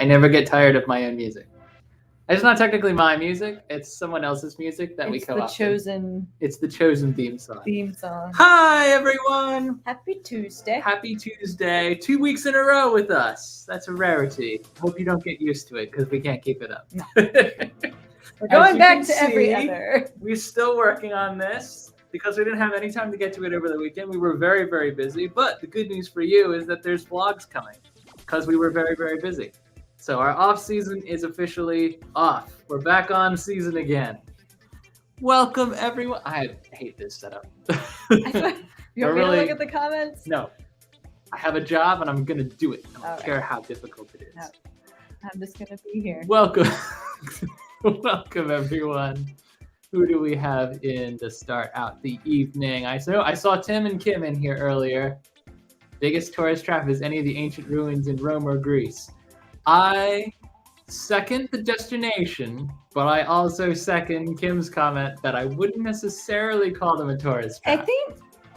I never get tired of my own music. It's not technically my music. It's someone else's music that we co-opted. It's the chosen theme song. Hi, everyone. Happy Tuesday. Happy Tuesday. 2 weeks in a row with us. That's a rarity. Hope you don't get used to it because we can't keep it up. No. We're going back to every other. We're still working on this because we didn't have any time to get to it over the weekend. We were very, very busy. But the good news for you is that there's vlogs coming because we were very, very busy. So our off season is officially off. We're back on season again. Welcome, everyone. I hate this setup. You want me to look at the comments? No. I have a job and I'm going to do it. I don't care how difficult it is. No. I'm just going to be here. Welcome. Welcome, everyone. Who do we have in to start out the evening? I saw Tim and Kim in here earlier. Biggest tourist trap is any of the ancient ruins in Rome or Greece. I second the destination, but I also second Kim's comment that I wouldn't necessarily call them a tourist trap. I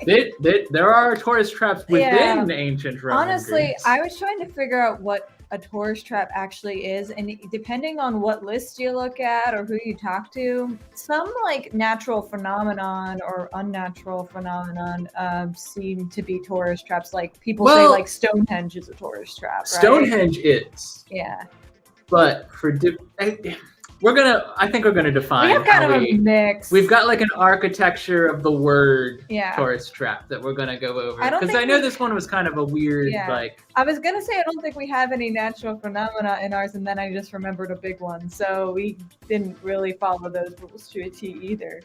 think there are tourist traps within ancient Rome. Honestly, Greece. I was trying to figure out what a tourist trap actually is, and depending on what list you look at or who you talk to, some like natural phenomenon or unnatural phenomenon seem to be tourist traps. Like people say like Stonehenge is a tourist trap, right? Stonehenge is. Yeah. But for I think we're gonna define. We have kind of a mix. We've got like an architecture of the word tourist trap that we're gonna go over. Because I know this one was kind of a weird like. I was gonna say I don't think we have any natural phenomena in ours, and then I just remembered a big one. So we didn't really follow those rules to a T either.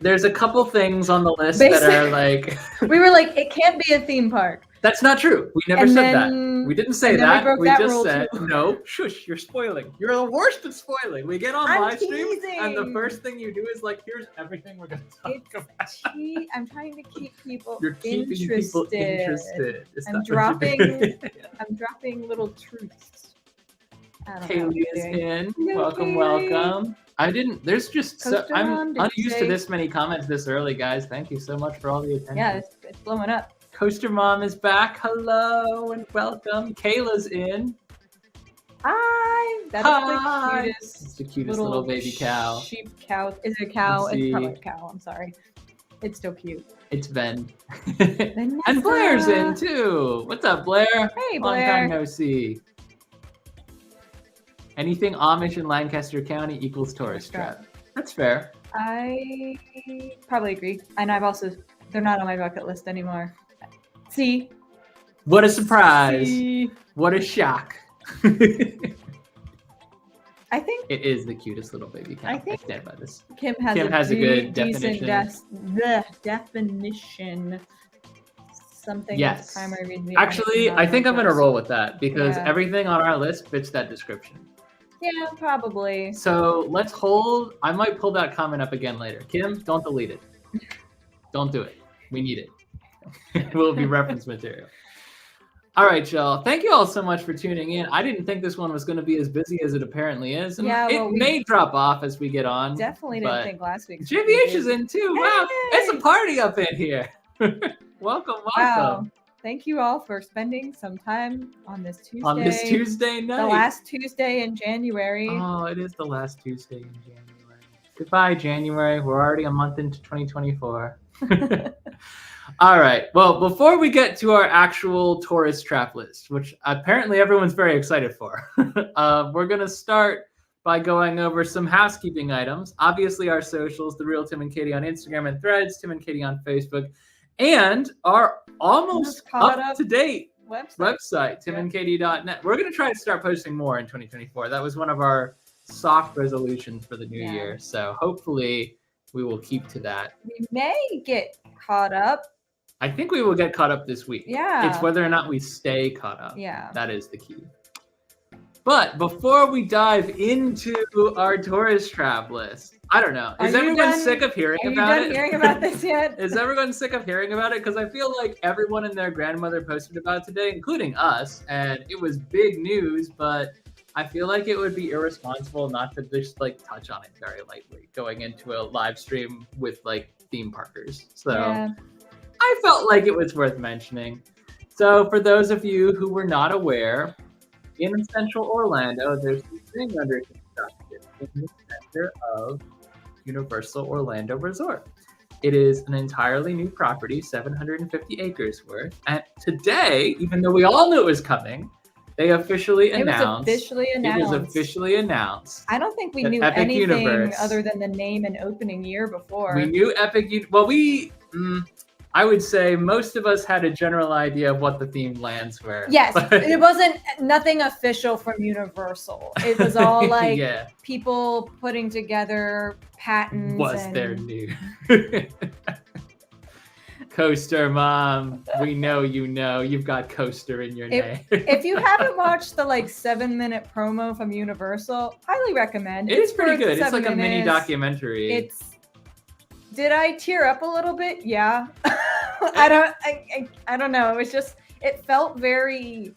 There's a couple things on the list that are like. We were like, it can't be a theme park. That's not true. We never said that. We didn't say that. We just said, too. No, shush, you're spoiling. You're the worst at spoiling. We get on live stream, and the first thing you do is like, here's everything we're going to talk about. I'm trying to keep people interested. I'm dropping little truths. Kaylee is in. Welcome. There's just, I'm unused to this many comments this early, guys. Thank you so much for all the attention. Yeah, it's blowing up. Coaster Mom is back. Hello and welcome. Kayla's in. Hi. That's the cutest. It's the cutest little baby cow. Sheep cow. Is it a cow? It's probably a cow. I'm sorry. It's still cute. It's Ben. And Blair's in too. What's up, Blair? Hey, Blair. Long time no see. Anything Amish in Lancaster County equals tourist trap. That's fair. I probably agree. And they're not on my bucket list anymore. See? What a surprise. What a shock. I think it is the cutest little baby cat. I stand by this. Kim has a good definition. Definition. Something that's primary reason. Actually, I think I'm going to roll with that because everything on our list fits that description. Yeah, probably. So let's hold. I might pull that comment up again later. Kim, don't delete it. Don't do it. We need it. It will be reference material. All right, y'all. Thank you all so much for tuning in. I didn't think this one was going to be as busy as it apparently is. And it may drop off as we get on. Definitely didn't think last week. JVH is in too. Wow. It's a party up in here. Welcome. Wow. thank you all for spending some time on this Tuesday. On this Tuesday night. The last Tuesday in January. Oh, it is the last Tuesday in January. Goodbye, January. We're already a month into 2024. All right. Well, before we get to our actual tourist trap list, which apparently everyone's very excited for, we're going to start by going over some housekeeping items. Obviously, our socials, The Real Tim and Katie on Instagram and Threads, Tim and Katie on Facebook, and our almost up-to-date website, timandkt.net. We're going to try to start posting more in 2024. That was one of our soft resolutions for the new year. So hopefully we will keep to that. We may get caught up. I think we will get caught up this week. Yeah. It's whether or not we stay caught up. Yeah. That is the key. But before we dive into our tourist trap list, I don't know. Is everyone sick of hearing about it? Are you done hearing about this yet? Is everyone sick of hearing about it? Because I feel like everyone and their grandmother posted about it today, including us, and it was big news, but I feel like it would be irresponsible not to just like touch on it very lightly going into a live stream with like theme parkers. So I felt like it was worth mentioning. So for those of you who were not aware, in central Orlando, there's this thing under construction in the center of Universal Orlando Resort. It is an entirely new property, 750 acres worth. And today, even though we all knew it was coming, they officially announced. It was officially announced. I don't think we knew anything other than the name and opening year before. We knew Epic. Well, I would say most of us had a general idea of what the themed lands were. Yes, it wasn't nothing official from Universal. It was all like people putting together patents. They're new? Coaster Mom, we know you know. You've got Coaster in your name. If you haven't watched the like 7-minute promo from Universal, highly recommend. It's pretty good. It's like a mini documentary. Did I tear up a little bit? Yeah. I don't know. It was just, it felt very,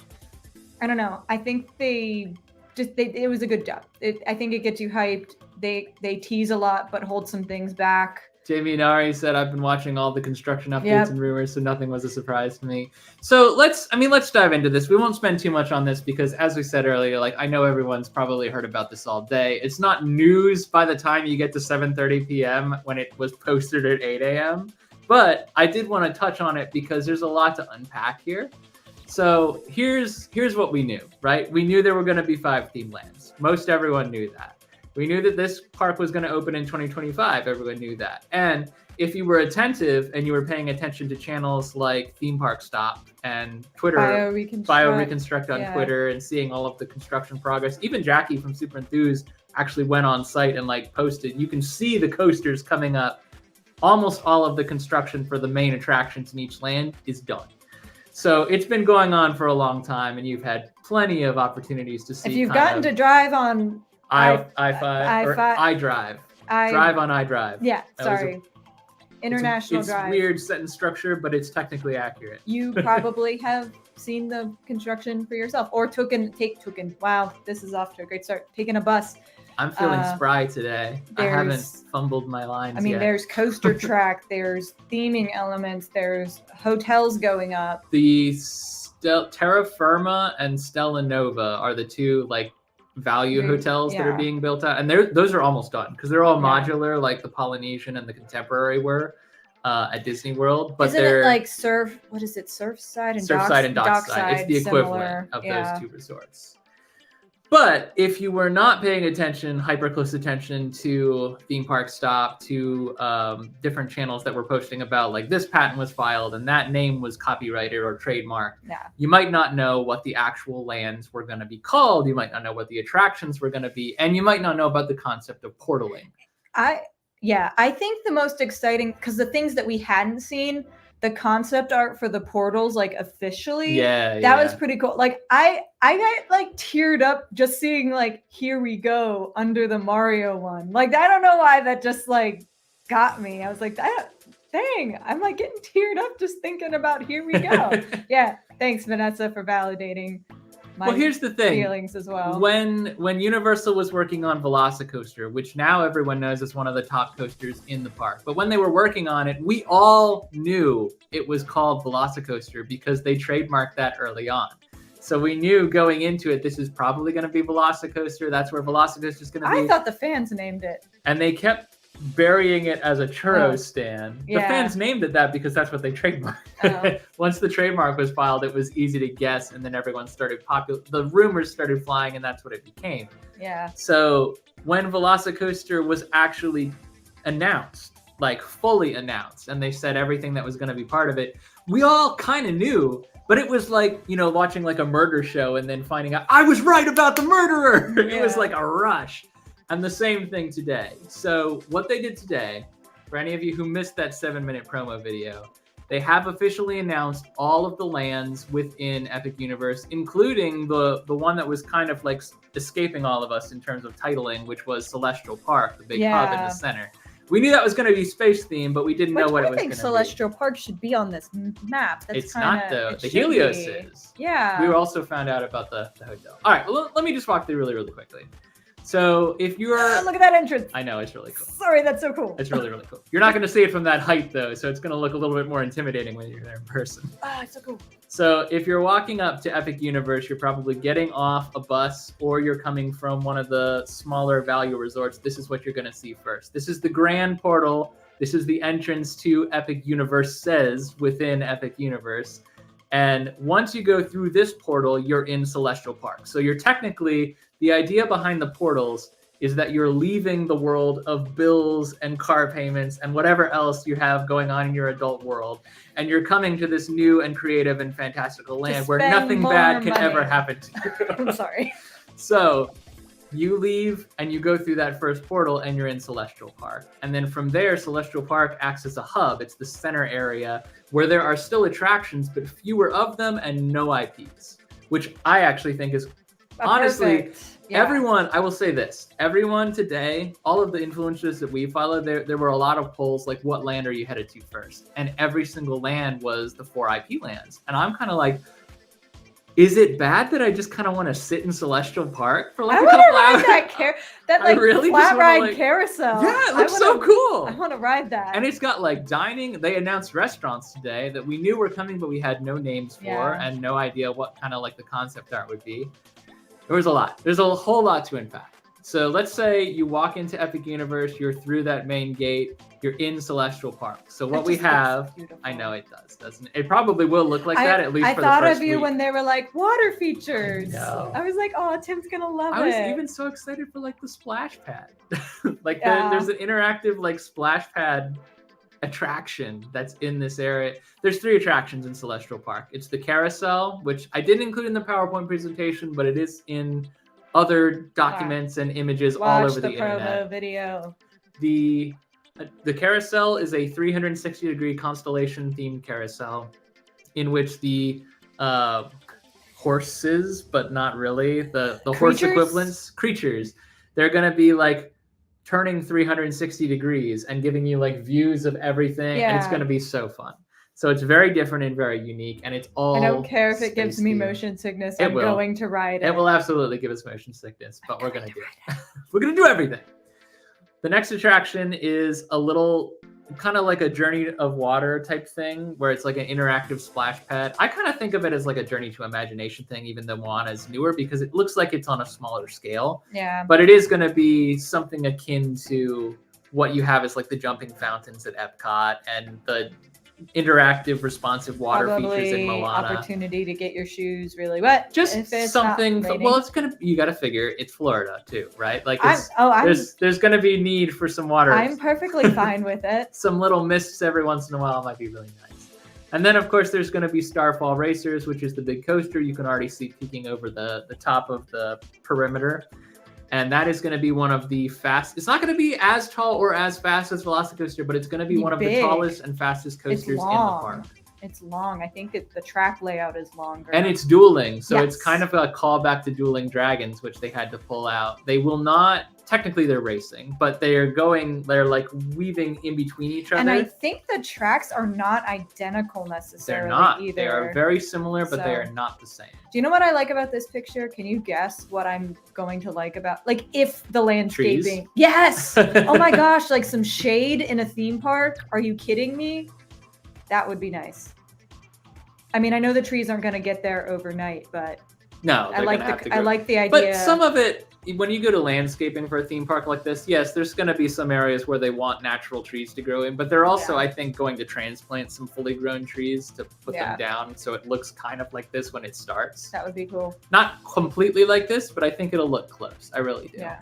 I don't know. I think it was a good job. I think it gets you hyped. They tease a lot, but hold some things back. Jamie Nari said, I've been watching all the construction updates and rumors, so nothing was a surprise to me. So let's dive into this. We won't spend too much on this because, as we said earlier, like I know everyone's probably heard about this all day. It's not news by the time you get to 7:30 p.m. when it was posted at 8 a.m. But I did want to touch on it because there's a lot to unpack here. So here's what we knew, right? We knew there were going to be 5 theme lands. Most everyone knew that. We knew that this park was going to open in 2025. Everyone knew that. And if you were attentive and you were paying attention to channels like Theme Park Stop and Twitter, Bio Reconstruct on Twitter, and seeing all of the construction progress, even Jackie from Super Enthused actually went on site and like posted. You can see the coasters coming up. Almost all of the construction for the main attractions in each land is done. So it's been going on for a long time, and you've had plenty of opportunities to see. If you've gotten to drive on I-5 or iDrive. Drive on iDrive. Yeah, sorry. International Drive. It's weird sentence structure, but it's technically accurate. You probably have seen the construction for yourself or taken. Wow, this is off to a great start. Taking a bus. I'm feeling spry today. I haven't fumbled my lines yet. There's coaster track, there's theming elements, there's hotels going up. The Terra Firma and Stella Nova are the two like value hotels that are being built out, and those are almost done because they're all modular, like the Polynesian and the Contemporary were at Disney World. But they're like Surfside and Dockside. It's the equivalent of those two resorts. But if you were not paying attention, hyper close attention to Theme Park Stop, to different channels that were posting about like this patent was filed and that name was copyrighted or trademarked, you might not know what the actual lands were going to be called. You might not know what the attractions were going to be, and you might not know about the concept of portaling. I think the most exciting, because the things that we hadn't seen, the concept art for the portals, like officially, that was pretty cool. Like I got like teared up just seeing like here we go under the Mario one. Like I don't know why that just like got me. I was like, dang, I'm like getting teared up just thinking about here we go. Yeah, thanks Vanessa for validating. my here's the thing. feelings as well. When Universal was working on Velocicoaster, which now everyone knows is one of the top coasters in the park, but when they were working on it, we all knew it was called Velocicoaster because they trademarked that early on. So we knew going into it, this is probably going to be Velocicoaster. That's where Velocicoaster is going to be. I thought the fans named it. And they kept burying it as a churro stand. The yeah. fans named it that because that's what they trademarked. Once the trademark was filed, it was easy to guess, and then everyone started the rumors started flying, and that's what it became. Yeah. So when Velocicoaster was actually announced, like fully announced, and they said everything that was going to be part of it, we all kind of knew, but it was like, you know, watching like a murder show and then finding out I was right about the murderer. Yeah. It was like a rush. And the same thing today. So what they did today, for any of you who missed that 7-minute promo video, they have officially announced all of the lands within Epic Universe, including the one that was kind of like escaping all of us in terms of titling, which was Celestial Park, the big hub in the center. We knew that was going to be space themed, but we didn't know what it was going to be. I think Celestial Park should be on this map. It's not, though. The Helios is. Yeah. We also found out about the hotel. All right, well, let me just walk through really, really quickly. So if you're... look at that entrance. I know, it's really cool. Sorry, that's so cool. It's really, really cool. You're not going to see it from that height, though, so it's going to look a little bit more intimidating when you're there in person. Ah, it's so cool. So if you're walking up to Epic Universe, you're probably getting off a bus, or you're coming from one of the smaller value resorts. This is what you're going to see first. This is the grand portal. This is the entrance to Epic Universe says within Epic Universe. And once you go through this portal, you're in Celestial Park. So you're technically... The idea behind the portals is that you're leaving the world of bills and car payments and whatever else you have going on in your adult world, and you're coming to this new and creative and fantastical land where nothing bad can ever happen to you. I'm sorry. So you leave and you go through that first portal and you're in Celestial Park. And then from there, Celestial Park acts as a hub. It's the center area where there are still attractions, but fewer of them and no IPs, which I actually think is... Honestly, everyone, I will say this, everyone today, all of the influencers that we follow, there were a lot of polls like, what land are you headed to first? And every single land was the 4 IP lands. And I'm kind of like, is it bad that I just kind of want to sit in Celestial Park for like a couple hours? That like really flat ride carousel. Yeah, it looks so cool. I want to ride that. And it's got like dining. They announced restaurants today that we knew were coming, but we had no names for and no idea what kind of like the concept art would be. There was a lot. There's a whole lot to unpack. So let's say you walk into Epic Universe, you're through that main gate, you're in Celestial Park. So what we have, I know it does, doesn't it? It probably will look like that, at least for the first week. I thought of you when they were like, water features. I was like, oh, Tim's going to love it. I was even so excited for like the splash pad. Like there's an interactive like splash pad attraction that's in this area. There's 3 attractions in Celestial Park. It's the carousel, which I didn't include in the PowerPoint presentation, but it is in other documents and images all over the internet. Watch the promo video. The carousel is a 360-degree constellation themed carousel in which the horses, but not really, the horse equivalents, creatures, they're going to be like turning 360 degrees and giving you like views of everything, and it's going to be so fun. So it's very different and very unique, and it's all... I don't care if it gives me motion sickness. I'm going to ride it. It will absolutely give us motion sickness, but we're going to do it. We're going to do everything. The next attraction is a little kind of like a Journey of Water type thing, where it's like an interactive splash pad. I kind of think of it as like a Journey to Imagination thing, even though Moana is newer, because it looks like it's on a smaller scale. Yeah. But it is going to be something akin to what you have as like the jumping fountains at Epcot and the interactive responsive water features in Moana. Opportunity to get your shoes really wet. Just something. Well, it's gonna. You got to figure it's Florida too, right? Like there's gonna be need for some water. I'm perfectly fine with it. Some little mists every once in a while might be really nice. And then of course there's gonna be Starfall Racers, which is the big coaster. You can already see peeking over the top of the perimeter. And that is going to be one of the fast. It's not going to be as tall or as fast as Velocicoaster, but it's going to be one of the tallest and fastest coasters in the park. It's long. I think the track layout is longer. And it's dueling, so it's Yes. kind of a callback to Dueling Dragons, which they had to pull out. They will not, technically they're racing, but they're like weaving in between each other. And I think the tracks are not identical necessarily They're not. either. They are very similar, but they So- are not the same. Do you know what I like about this picture? Can you guess what I'm going to like about, like, if the landscaping? Trees? Yes. Oh my gosh, like some shade in a theme park. Are you kidding me? That would be nice. I mean, I know the trees aren't going to get there overnight, but No, I they're like gonna have to go. I like the idea. But some of it, when you go to landscaping for a theme park like this, yes, there's going to be some areas where they want natural trees to grow in, but they're also, Yeah. I think, going to transplant some fully grown trees to put Yeah. them down so it looks kind of like this when it starts. That would be cool. Not completely like this, but I think it'll look close. I really do. Yeah.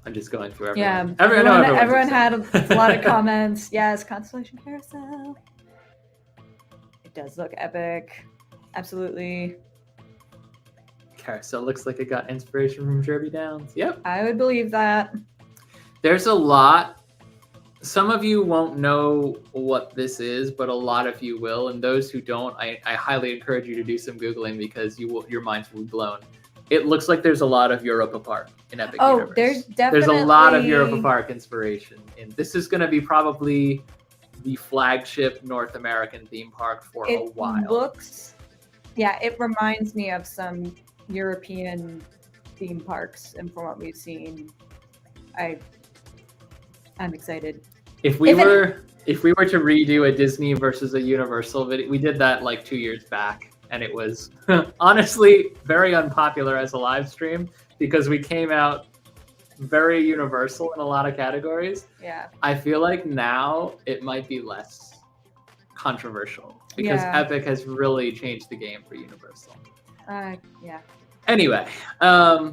I'm just going through Yeah. everyone. Everyone had a lot of comments. Yes, Constellation Carousel. It does look epic. Absolutely. Carousel looks like it got inspiration from Derby Downs. Yep. I would believe that. There's a lot. Some of you won't know what this is, but a lot of you will. And those who don't, I highly encourage you to do some Googling because your minds will be blown. It looks like there's a lot of Europa Park in Epic Universe. There's definitely. There's a lot of Europa Park inspiration. And this is going to be probably the flagship North American theme park for a while. It reminds me of some European theme parks, and from what we've seen, I'm excited. If we were to redo a Disney versus a Universal video, we did that like 2 years back, and it was honestly very unpopular as a live stream because we came out very Universal in a lot of categories. Yeah. I feel like now it might be less controversial because Yeah. Epic has really changed the game for Universal. Yeah. Anyway,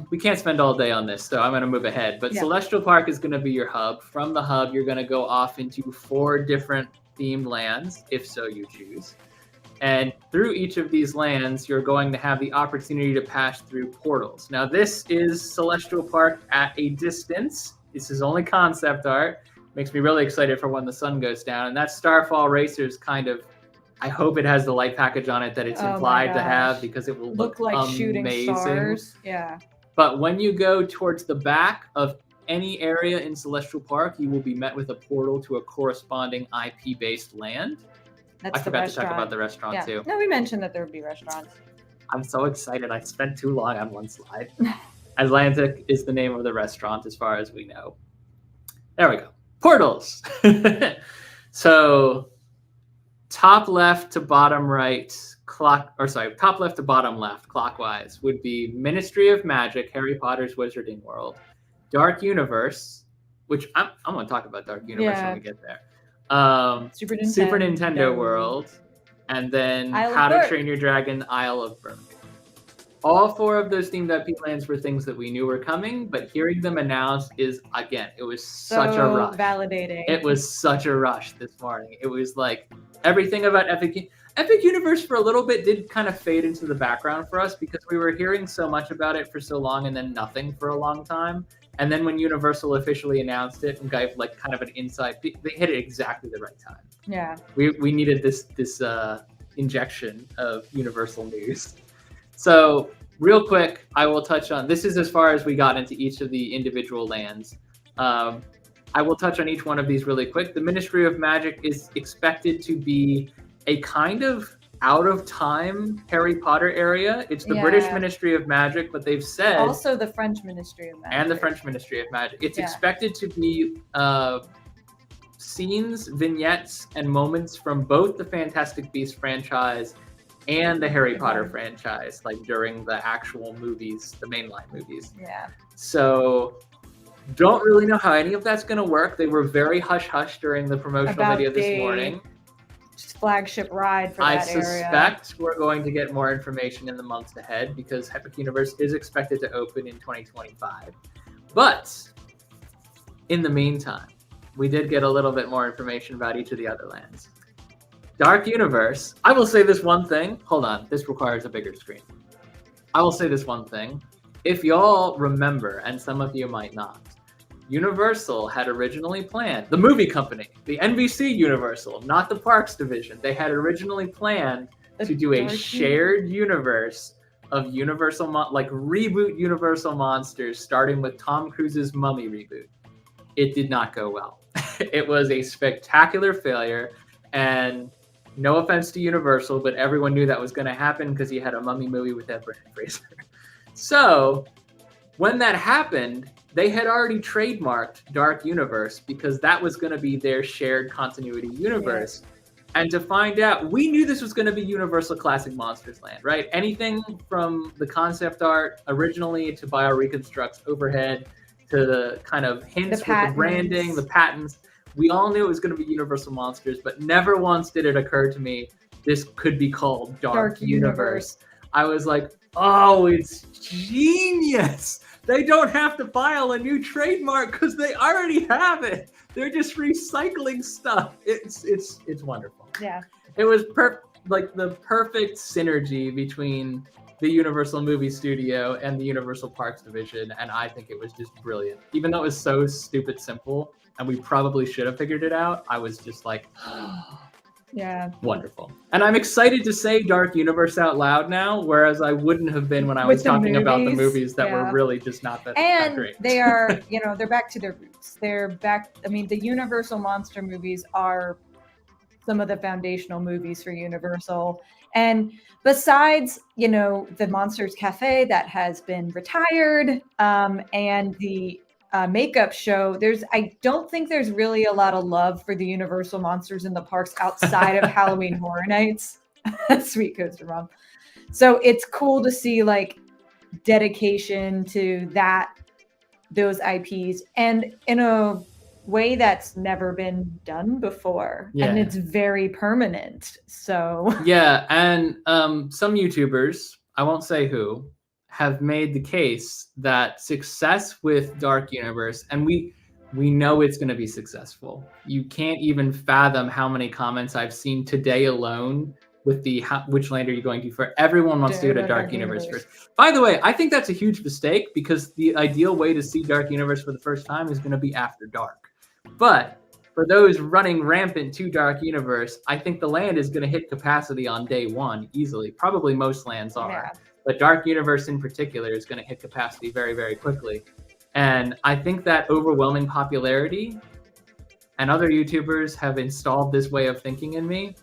we can't spend all day on this, so I'm going to move ahead. But Yeah. Celestial Park is going to be your hub. From the hub, you're going to go off into 4 different themed lands, if so you choose. And through each of these lands, you're going to have the opportunity to pass through portals. Now, this is Celestial Park at a distance. This is only concept art. Makes me really excited for when the sun goes down. And that's Starfall Racers kind of, I hope it has the light package on it that it's Oh my implied to have gosh. because it will Look like amazing. shooting stars. Yeah. But when you go towards the back of any area in Celestial Park, you will be met with a portal to a corresponding IP-based land. That's I forgot the to talk about the restaurant too. No, we mentioned that there would be restaurants. I'm so excited. I spent too long on one slide. Atlantic is the name of the restaurant as far as we know. There we go. Portals. So top left to bottom right, top left to bottom left clockwise would be Ministry of Magic, Harry Potter's Wizarding World, Dark Universe, which I'm going to talk about Dark Universe when we get there. Super Nintendo World, and then How to Train Your Dragon, Isle of Berk. All 4 of those themed IP lands were things that we knew were coming, but hearing them announced is, again, it was such a rush. Validating. It was such a rush this morning. It was like everything about Epic Universe for a little bit did kind of fade into the background for us because we were hearing so much about it for so long and then nothing for a long time. And then when Universal officially announced it and gave like kind of an insight, they hit it exactly the right time. Yeah. We needed this injection of Universal news. So real quick, I will touch on, this is as far as we got into each of the individual lands. I will touch on each one of these really quick. The Ministry of Magic is expected to be a kind of out of time Harry Potter area. It's the British Ministry of Magic, but they've said also the French Ministry of Magic. And the French Ministry of Magic. It's expected to be scenes, vignettes, and moments from both the Fantastic Beasts franchise and the Harry Potter franchise, like during the actual movies, the mainline movies. Yeah. So don't really know how any of that's going to work. They were very hush-hush during the promotional video this morning. Flagship ride for that area. I suspect we're going to get more information in the months ahead because Epic Universe is expected to open in 2025. But in the meantime, we did get a little bit more information about each of the other lands. Dark Universe, I will say this one thing. Hold on, this requires a bigger screen. I will say this one thing. If y'all remember, and some of you might not, Universal had originally planned, the movie company, the NBC Universal, not the Parks division, they had originally planned to do a shared universe of Universal, like reboot Universal monsters, starting with Tom Cruise's Mummy reboot. It did not go well. It was a spectacular failure, and no offense to Universal, but everyone knew that was going to happen because he had a Mummy movie with that Brendan Fraser. So when that happened, they had already trademarked Dark Universe because that was going to be their shared continuity universe. Yeah. And to find out, we knew this was going to be Universal Classic Monsters Land, right? Anything from the concept art originally to BioReconstruct's overhead to the kind of hints with the branding, the patents. We all knew it was going to be Universal Monsters, but never once did it occur to me this could be called Dark Universe. I was like, oh, it's genius. They don't have to file a new trademark because they already have it. They're just recycling stuff. It's wonderful. Yeah. It was like the perfect synergy between the Universal Movie Studio and the Universal Parks division, and I think it was just brilliant. Even though it was so stupid simple, and we probably should have figured it out, I was just like, yeah, wonderful. And I'm excited to say Dark Universe out loud now, whereas I wouldn't have been when I was talking about the movies that were really just not that great. And they are, they're back to their roots. They're back. I mean, the Universal monster movies are some of the foundational movies for Universal. And besides, the Monsters Cafe that has been retired, and the makeup show, I don't think there's really a lot of love for the Universal Monsters in the Parks outside of Halloween Horror Nights. Sweet Coaster Mom. So it's cool to see like dedication to those IPs, and in a way that's never been done before. Yeah. And it's very permanent. So yeah, and some YouTubers, I won't say who, have made the case that success with Dark Universe, and we know it's going to be successful. You can't even fathom how many comments I've seen today alone with which land are you going to for? Everyone wants to go to Dark Universe first. By the way, I think that's a huge mistake because the ideal way to see Dark Universe for the first time is going to be after dark. But for those running rampant to Dark Universe, I think the land is going to hit capacity on day one easily. Probably most lands are. Yeah. But Dark Universe in particular is going to hit capacity very, very quickly. And I think that overwhelming popularity, and other YouTubers have installed this way of thinking in me,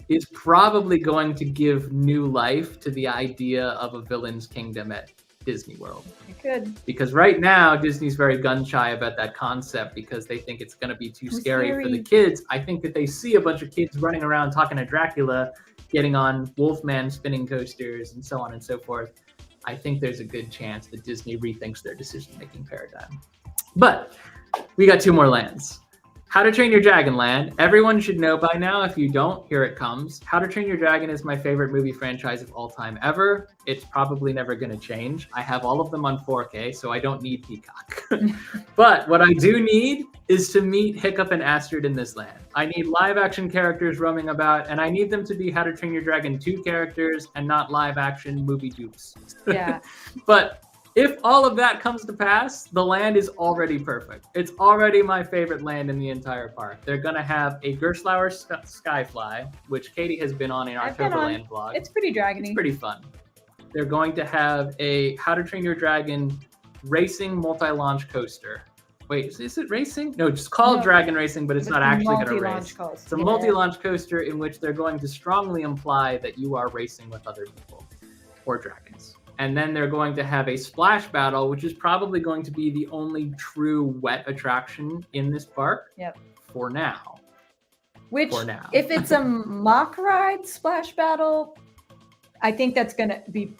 is probably going to give new life to the idea of a villain's kingdom at Disney World. It could. Because right now, Disney's very gun-shy about that concept because they think it's going to be too scary for the kids. I think that they see a bunch of kids running around talking to Dracula, getting on Wolfman spinning coasters, and so on and so forth. I think there's a good chance that Disney rethinks their decision-making paradigm. But we got two more lands. How to Train Your Dragon Land. Everyone should know by now. If you don't, here it comes. How to Train Your Dragon is my favorite movie franchise of all time ever. It's probably never going to change. I have all of them on 4K, so I don't need Peacock. But what I do need is to meet Hiccup and Astrid in this land. I need live action characters roaming about, and I need them to be How to Train Your Dragon 2 characters and not live action movie dupes. Yeah. But if all of that comes to pass, the land is already perfect. It's already my favorite land in the entire park. They're going to have a Gerstlauer Skyfly, which Katie has been on in our Toverland vlog. It's pretty dragony. It's pretty fun. They're going to have a How to Train Your Dragon racing multi-launch coaster. Wait, is it racing? No, it's called Dragon Racing, but it's not actually going to race. It's a multi-launch coaster in which they're going to strongly imply that you are racing with other people or dragons. And then they're going to have a splash battle, which is probably going to be the only true wet attraction in this park. Yep. For now. Which, if it's a mock ride splash battle, I think that's going to be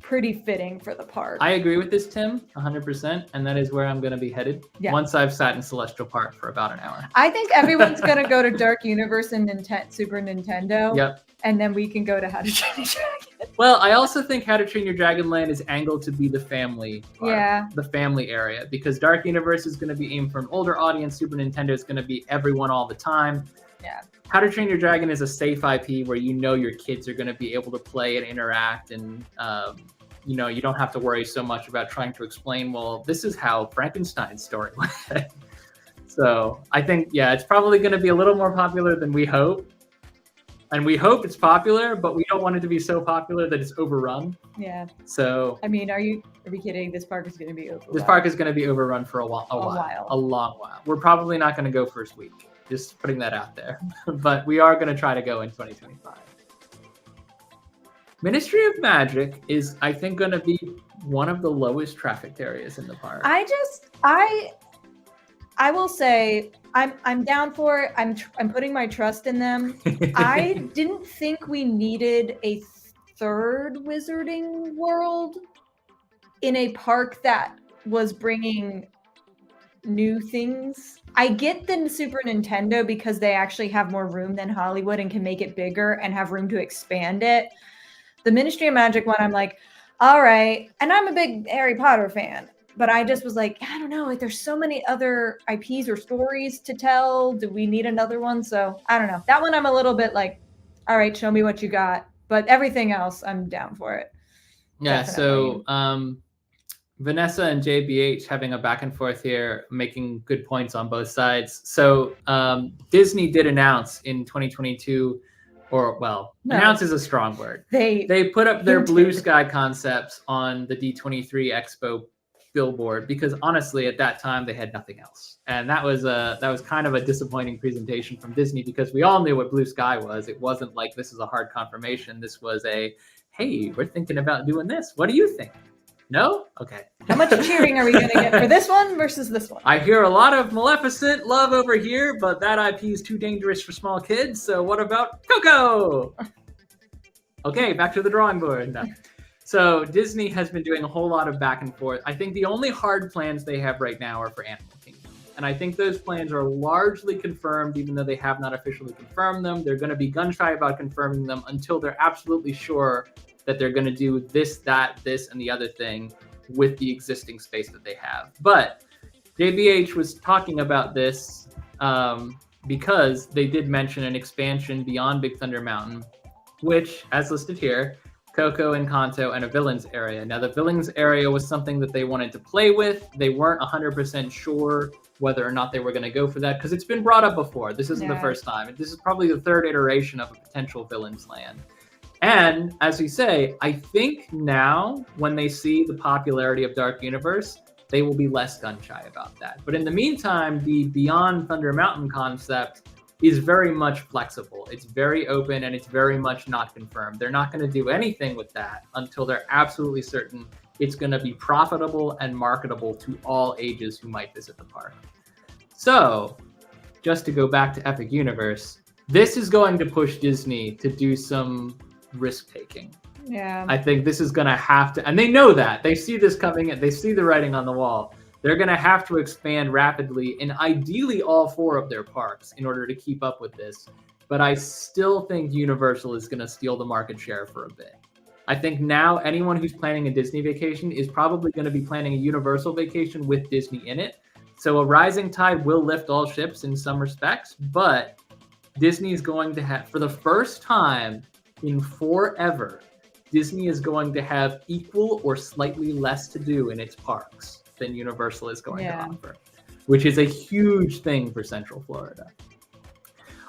pretty fitting for the park. I agree with this, Tim, 100%. And that is where I'm going to be headed once I've sat in Celestial Park for about an hour. I think everyone's going to go to Dark Universe and Super Nintendo. Yep. And then we can go to How to Train Your Dragon. Well, I also think How to Train Your Dragon Land is angled to be the family part, the family area, because Dark Universe is going to be aimed for an older audience. Super Nintendo is going to be everyone all the time. Yeah. How to Train Your Dragon is a safe IP where you know your kids are going to be able to play and interact and you know, you don't have to worry so much about trying to explain, well, this is how Frankenstein's story went. So I think, yeah, it's probably going to be a little more popular than we hope. And we hope it's popular, but we don't want it to be so popular that it's overrun. Yeah. So I mean, are we kidding? This park is going to be overrun. This park is going to be overrun for a long while. We're probably not going to go first week. Just putting that out there. But we are going to try to go in 2025. Ministry of Magic is, I think, going to be one of the lowest trafficked areas in the park. I will say I'm down for it. I'm putting my trust in them. I didn't think we needed a third Wizarding World in a park that was bringing new things. I get the Super Nintendo because they actually have more room than Hollywood and can make it bigger and have room to expand it. The Ministry of Magic one, I'm like, all right. And I'm a big Harry Potter fan. But I just was like, I don't know, like there's so many other IPs or stories to tell. Do we need another one? So I don't know. That one I'm a little bit like, all right, show me what you got. But everything else, I'm down for it. Yeah, definitely. So Vanessa and JBH having a back and forth here, making good points on both sides. So Disney did announce in 2022, announce is a strong word. They put up their blue sky concepts on the D23 Expo billboard because honestly at that time they had nothing else, and that was kind of a disappointing presentation from Disney because we all knew what blue sky was. It wasn't like this is a hard confirmation. This was a, hey, we're thinking about doing this, what do you think? No? Okay. How much cheering are we going to get for this one versus this one? I hear a lot of Maleficent love over here, but that IP is too dangerous for small kids, so what about Coco? Okay, back to the drawing board. No. So Disney has been doing a whole lot of back and forth. I think the only hard plans they have right now are for Animal Kingdom. And I think those plans are largely confirmed, even though they have not officially confirmed them. They're going to be gun shy about confirming them until they're absolutely sure that they're going to do this, that, this, and the other thing with the existing space that they have. But JBH was talking about this because they did mention an expansion beyond Big Thunder Mountain, which, as listed here, Coco and Kanto, and a villains area. Now, the villains area was something that they wanted to play with. They weren't 100% sure whether or not they were going to go for that because it's been brought up before. This isn't the first time. This is probably the third iteration of a potential villains land. And as we say, I think now when they see the popularity of Dark Universe, they will be less gun shy about that. But in the meantime, the Beyond Thunder Mountain concept is very much flexible. It's very open and it's very much not confirmed. They're not going to do anything with that until they're absolutely certain it's going to be profitable and marketable to all ages who might visit the park. So, just to go back to Epic Universe, this is going to push Disney to do some risk-taking. Yeah. I think this is going to have to, and they know that. They see this coming and they see the writing on the wall. They're going to have to expand rapidly in ideally all 4 of their parks in order to keep up with this. But I still think Universal is going to steal the market share for a bit. I think now anyone who's planning a Disney vacation is probably going to be planning a Universal vacation with Disney in it. So a rising tide will lift all ships in some respects, but Disney is going to have, for the first time in forever, Disney is going to have equal or slightly less to do in its parks than Universal is going to offer, which is a huge thing for Central Florida.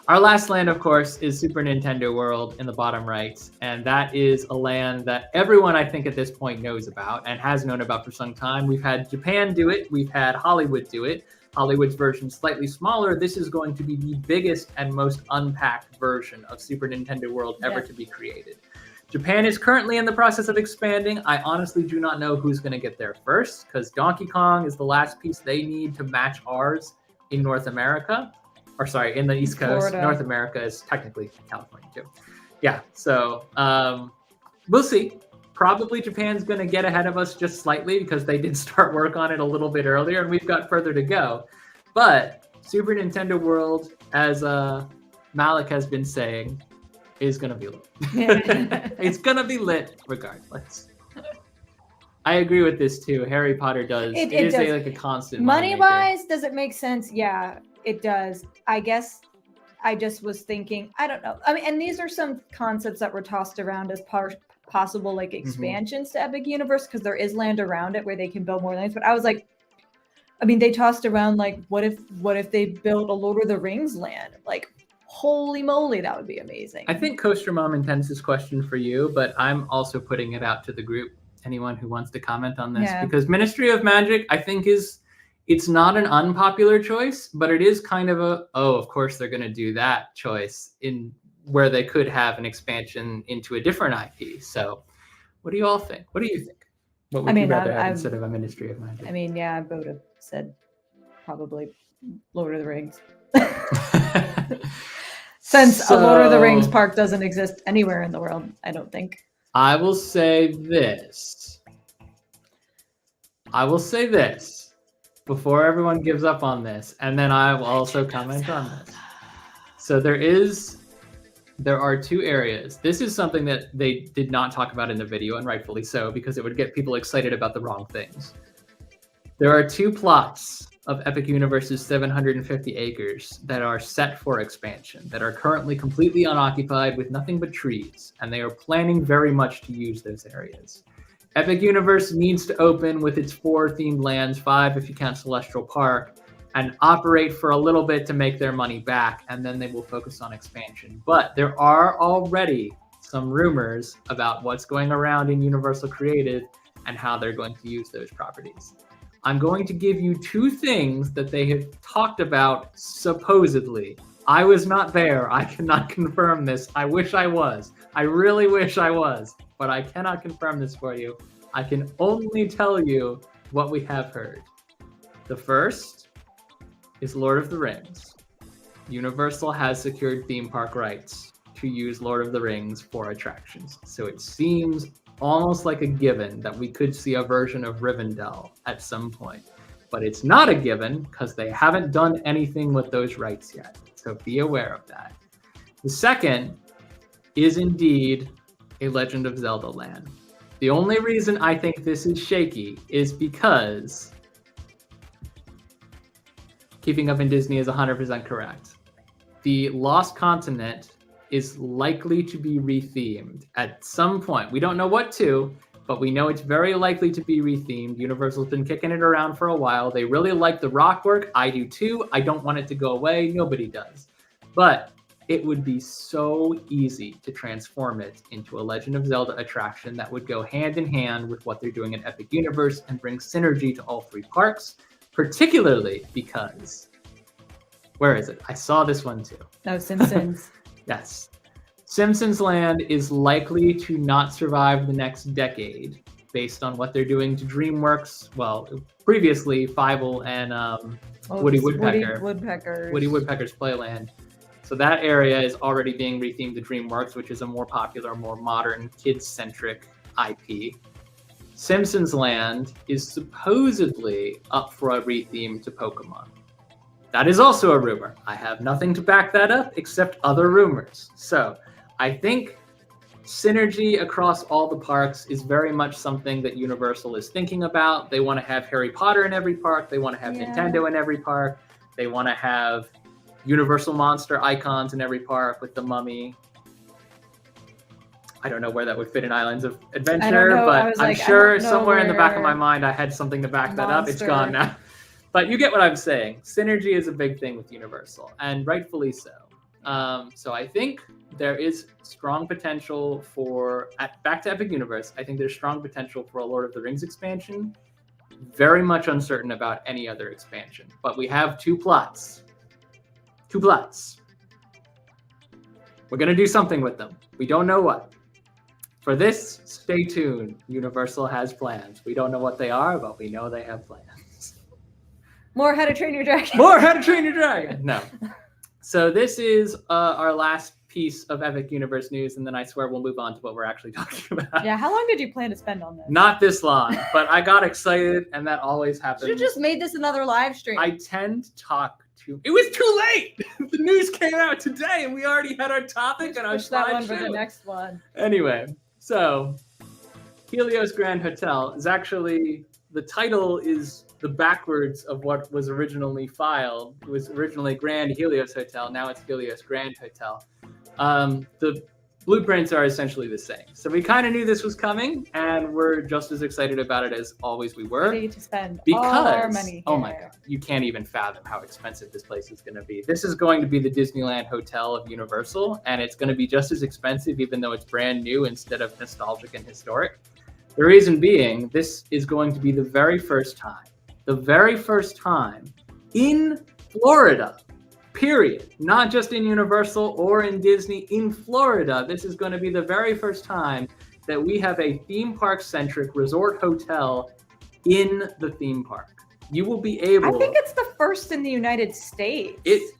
Our last land, of course, is Super Nintendo World in the bottom right, and that is a land that everyone, I think, at this point knows about and has known about for some time. We've had Japan do it. We've had Hollywood do it. Hollywood's version slightly smaller. This is going to be the biggest and most unpacked version of Super Nintendo World ever to be created. Japan is currently in the process of expanding. I honestly do not know who's going to get there first because Donkey Kong is the last piece they need to match ours in North America. Or sorry, in the East Coast. Florida. North America is technically California too. Yeah, so we'll see. Probably Japan's going to get ahead of us just slightly because they did start work on it a little bit earlier and we've got further to go. But Super Nintendo World, as Malik has been saying, is going to be lit. It's going to be lit regardless. I agree with this too. Harry Potter does. It is does. Like a constant money-wise, does it make sense? Yeah, it does. I guess I just was thinking, I don't know. I mean, and these are some concepts that were tossed around as possible like expansions to Epic Universe, because there is land around it where they can build more lands. But I was like, I mean, they tossed around like, what if they built a Lord of the Rings land? Like, holy moly, that would be amazing. I think Coaster Mom intends this question for you, but I'm also putting it out to the group. Anyone who wants to comment on this, because Ministry of Magic, I think it's not an unpopular choice, but it is kind of of course they're going to do that choice in where they could have an expansion into a different IP. So what do you all think? What do you think? What would you rather have instead of a Ministry of Magic? I mean, yeah, I would have said probably Lord of the Rings. Since a Lord of the Rings park doesn't exist anywhere in the world, I don't think. I will say this before everyone gives up on this, and then I will also comment on this. So there are two areas. This is something that they did not talk about in the video, and rightfully so, because it would get people excited about the wrong things. There are two plots of Epic Universe's 750 acres that are set for expansion, that are currently completely unoccupied with nothing but trees, and they are planning very much to use those areas. Epic Universe needs to open with its 4 themed lands, 5 if you count Celestial Park, and operate for a little bit to make their money back, and then they will focus on expansion. But there are already some rumors about what's going around in Universal Creative and how they're going to use those properties. I'm going to give you 2 things that they have talked about supposedly. I was not there. I cannot confirm this. I wish I was. I really wish I was, but I cannot confirm this for you. I can only tell you what we have heard. The first is Lord of the Rings. Universal has secured theme park rights to use Lord of the Rings for attractions. So it seems almost like a given that we could see a version of Rivendell at some point. But it's not a given because they haven't done anything with those rights yet. So be aware of that. The second is indeed a Legend of Zelda land. The only reason I think this is shaky is because Keeping Up in Disney is 100% correct. The Lost Continent is likely to be rethemed at some point. We don't know what to, but we know it's very likely to be rethemed. Universal's been kicking it around for a while. They really like the rock work. I do too. I don't want it to go away. Nobody does. But it would be so easy to transform it into a Legend of Zelda attraction that would go hand in hand with what they're doing at Epic Universe and bring synergy to all 3 parks, particularly because, where is it? I saw this one too. No, Simpsons. Yes. Simpsons Land is likely to not survive the next decade based on what they're doing to DreamWorks. Well, previously, Fievel and Woody Woodpecker's Playland. So that area is already being rethemed to DreamWorks, which is a more popular, more modern, kids-centric IP. Simpsons Land is supposedly up for a retheme to Pokemon. That is also a rumor. I have nothing to back that up except other rumors. So I think synergy across all the parks is very much something that Universal is thinking about. They want to have Harry Potter in every park. They want to have Nintendo in every park. They want to have Universal monster icons in every park with the Mummy. I don't know where that would fit in Islands of Adventure, but I'm sure somewhere in the back of my mind I had something to back that up. It's gone now. But you get what I'm saying. Synergy is a big thing with Universal, and rightfully so. So I think there is strong potential for, back to Epic Universe, I think there's strong potential for a Lord of the Rings expansion. Very much uncertain about any other expansion. But we have 2 plots. 2 plots. We're going to do something with them. We don't know what. For this, stay tuned. Universal has plans. We don't know what they are, but we know they have plans. More How to Train Your Dragon. More How to Train Your Dragon. No. So this is our last piece of Epic Universe news, and then I swear we'll move on to what we're actually talking about. Yeah, how long did you plan to spend on this? Not this long, but I got excited, and that always happens. You just made this another live stream. I tend to talk too... It was too late! The news came out today, and we already had our topic, and I was that one for the next one. Anyway, so Helios Grand Hotel is actually... The title is the backwards of what was originally filed. It was originally Grand Helios Hotel. Now it's Helios Grand Hotel. The blueprints are essentially the same. So we kind of knew this was coming, and we're just as excited about it as always we were. Ready to spend Because, all our money oh my here. god, you can't even fathom how expensive this place is going to be. This is going to be the Disneyland Hotel of Universal, and it's going to be just as expensive, even though it's brand new instead of nostalgic and historic. The reason being, this is going to be the very first time in Florida, period. Not just in Universal or in Disney, in Florida. This is going to be the very first time that we have a theme park centric resort hotel in the theme park. You will be able. I think it's the first in the United States.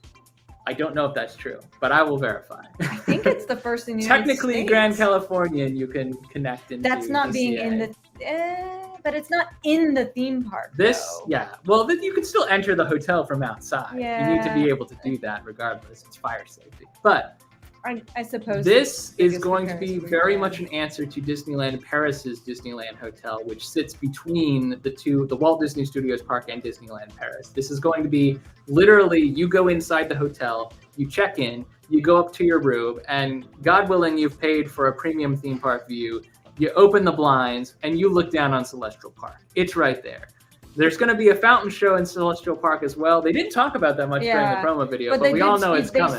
I don't know if that's true, but I will verify. I think it's the first in the United States. Technically, Grand Californian, you can connect into. That's not being CA. in the. But it's not in the theme park. This, though. yeah. Well, then you can still enter the hotel from outside. Yeah. You need to be able to do that regardless. It's fire safety. But I suppose this is biggest going to comparison be we very can. much an answer to Disneyland Paris's Disneyland Hotel, which sits between the Walt Disney Studios Park and Disneyland Paris. This is going to be literally, you go inside the hotel, you check in, you go up to your room, and God willing, you've paid for a premium theme park view. You open the blinds and you look down on Celestial Park. It's right there. There's going to be a fountain show in Celestial Park as well. They didn't talk about that much during the promo video, but we all know it's coming.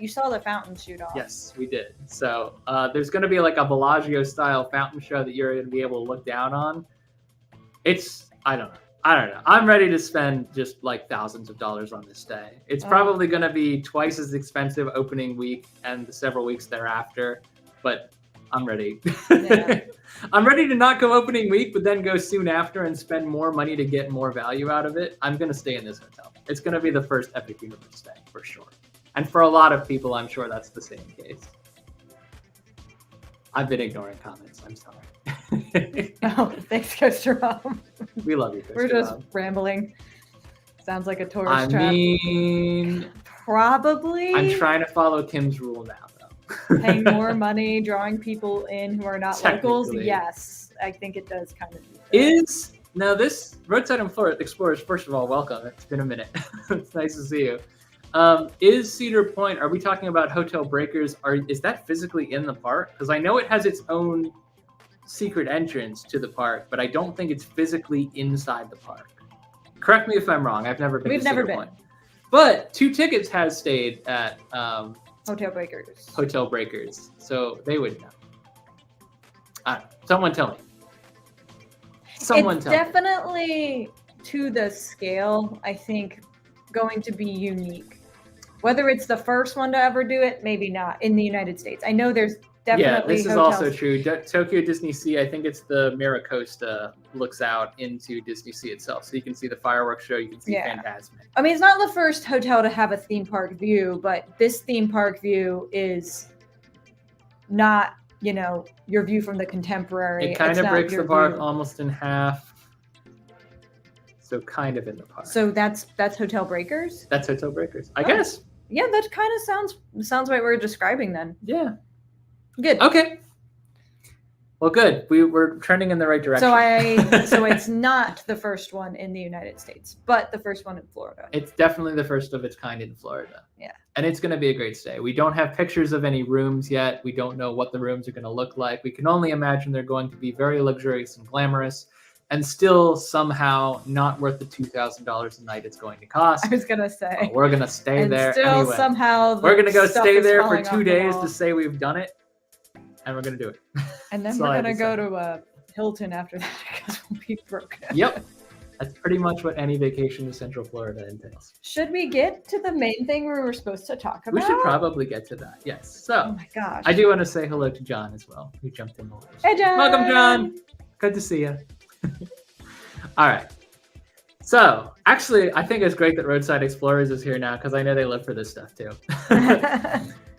You saw the fountain shoot off. Yes, we did. So there's going to be like a Bellagio style fountain show that you're going to be able to look down on. I don't know. I'm ready to spend just like thousands of dollars on this day. It's probably going to be twice as expensive opening week and the several weeks thereafter, but I'm ready. Yeah. I'm ready to not go opening week, but then go soon after and spend more money to get more value out of it. I'm going to stay in this hotel. It's going to be the first Epic Universe stay for sure. And for a lot of people, I'm sure that's the same case. I've been ignoring comments. I'm sorry. Oh, thanks, Coaster Mom. We love you, Coaster We're just Mom. Rambling. Sounds like a tourist trap. I mean, probably. I'm trying to follow Kim's rule now. Paying more money, drawing people in who are not locals. Yes, I think it does kind of. Now this Roadside Explorers? First of all, welcome. It's been a minute. It's nice to see you. Is Cedar Point? Are we talking about Hotel Breakers? Is that physically in the park? Because I know it has its own secret entrance to the park, but I don't think it's physically inside the park. Correct me if I'm wrong. I've never been. We've never been. Point. But 2 Tickets has stayed at. Hotel Breakers. So they would know. Someone tell me. It's definitely to the scale, I think, going to be unique. Whether it's the first one to ever do it, maybe not in the United States. I know there's definitely this is also true. Tokyo Disney Sea, I think it's the Miracosta looks out into Disney Sea itself. So you can see the fireworks show, you can see Fantasmic. I mean, it's not the first hotel to have a theme park view, but this theme park view is not, your view from the Contemporary. It kind of breaks the park almost in half. So kind of in the park. So that's Hotel Breakers? That's Hotel Breakers, I guess. Yeah, that kind of sounds what we're describing then. Yeah. Good. Okay. Well, good. We're trending in the right direction. So it's not the first one in the United States, but the first one in Florida. It's definitely the first of its kind in Florida. Yeah. And it's going to be a great stay. We don't have pictures of any rooms yet. We don't know what the rooms are going to look like. We can only imagine they're going to be very luxurious and glamorous and still somehow not worth the $2,000 a night it's going to cost. I was going to say. But we're going to stay there still anyway. Somehow we're going to go stay there for 2 days to say we've done it. And we're going to do it. And then we're going to go to Hilton after that because we'll be broken. Yep. That's pretty much what any vacation to Central Florida entails. Should we get to the main thing we were supposed to talk about? We should probably get to that, yes. So, oh my gosh. I do want to say hello to John as well, who jumped in the list. Hey, John. Welcome, John. Good to see you. All right. So, actually, I think it's great that Roadside Explorers is here now because I know they live for this stuff too.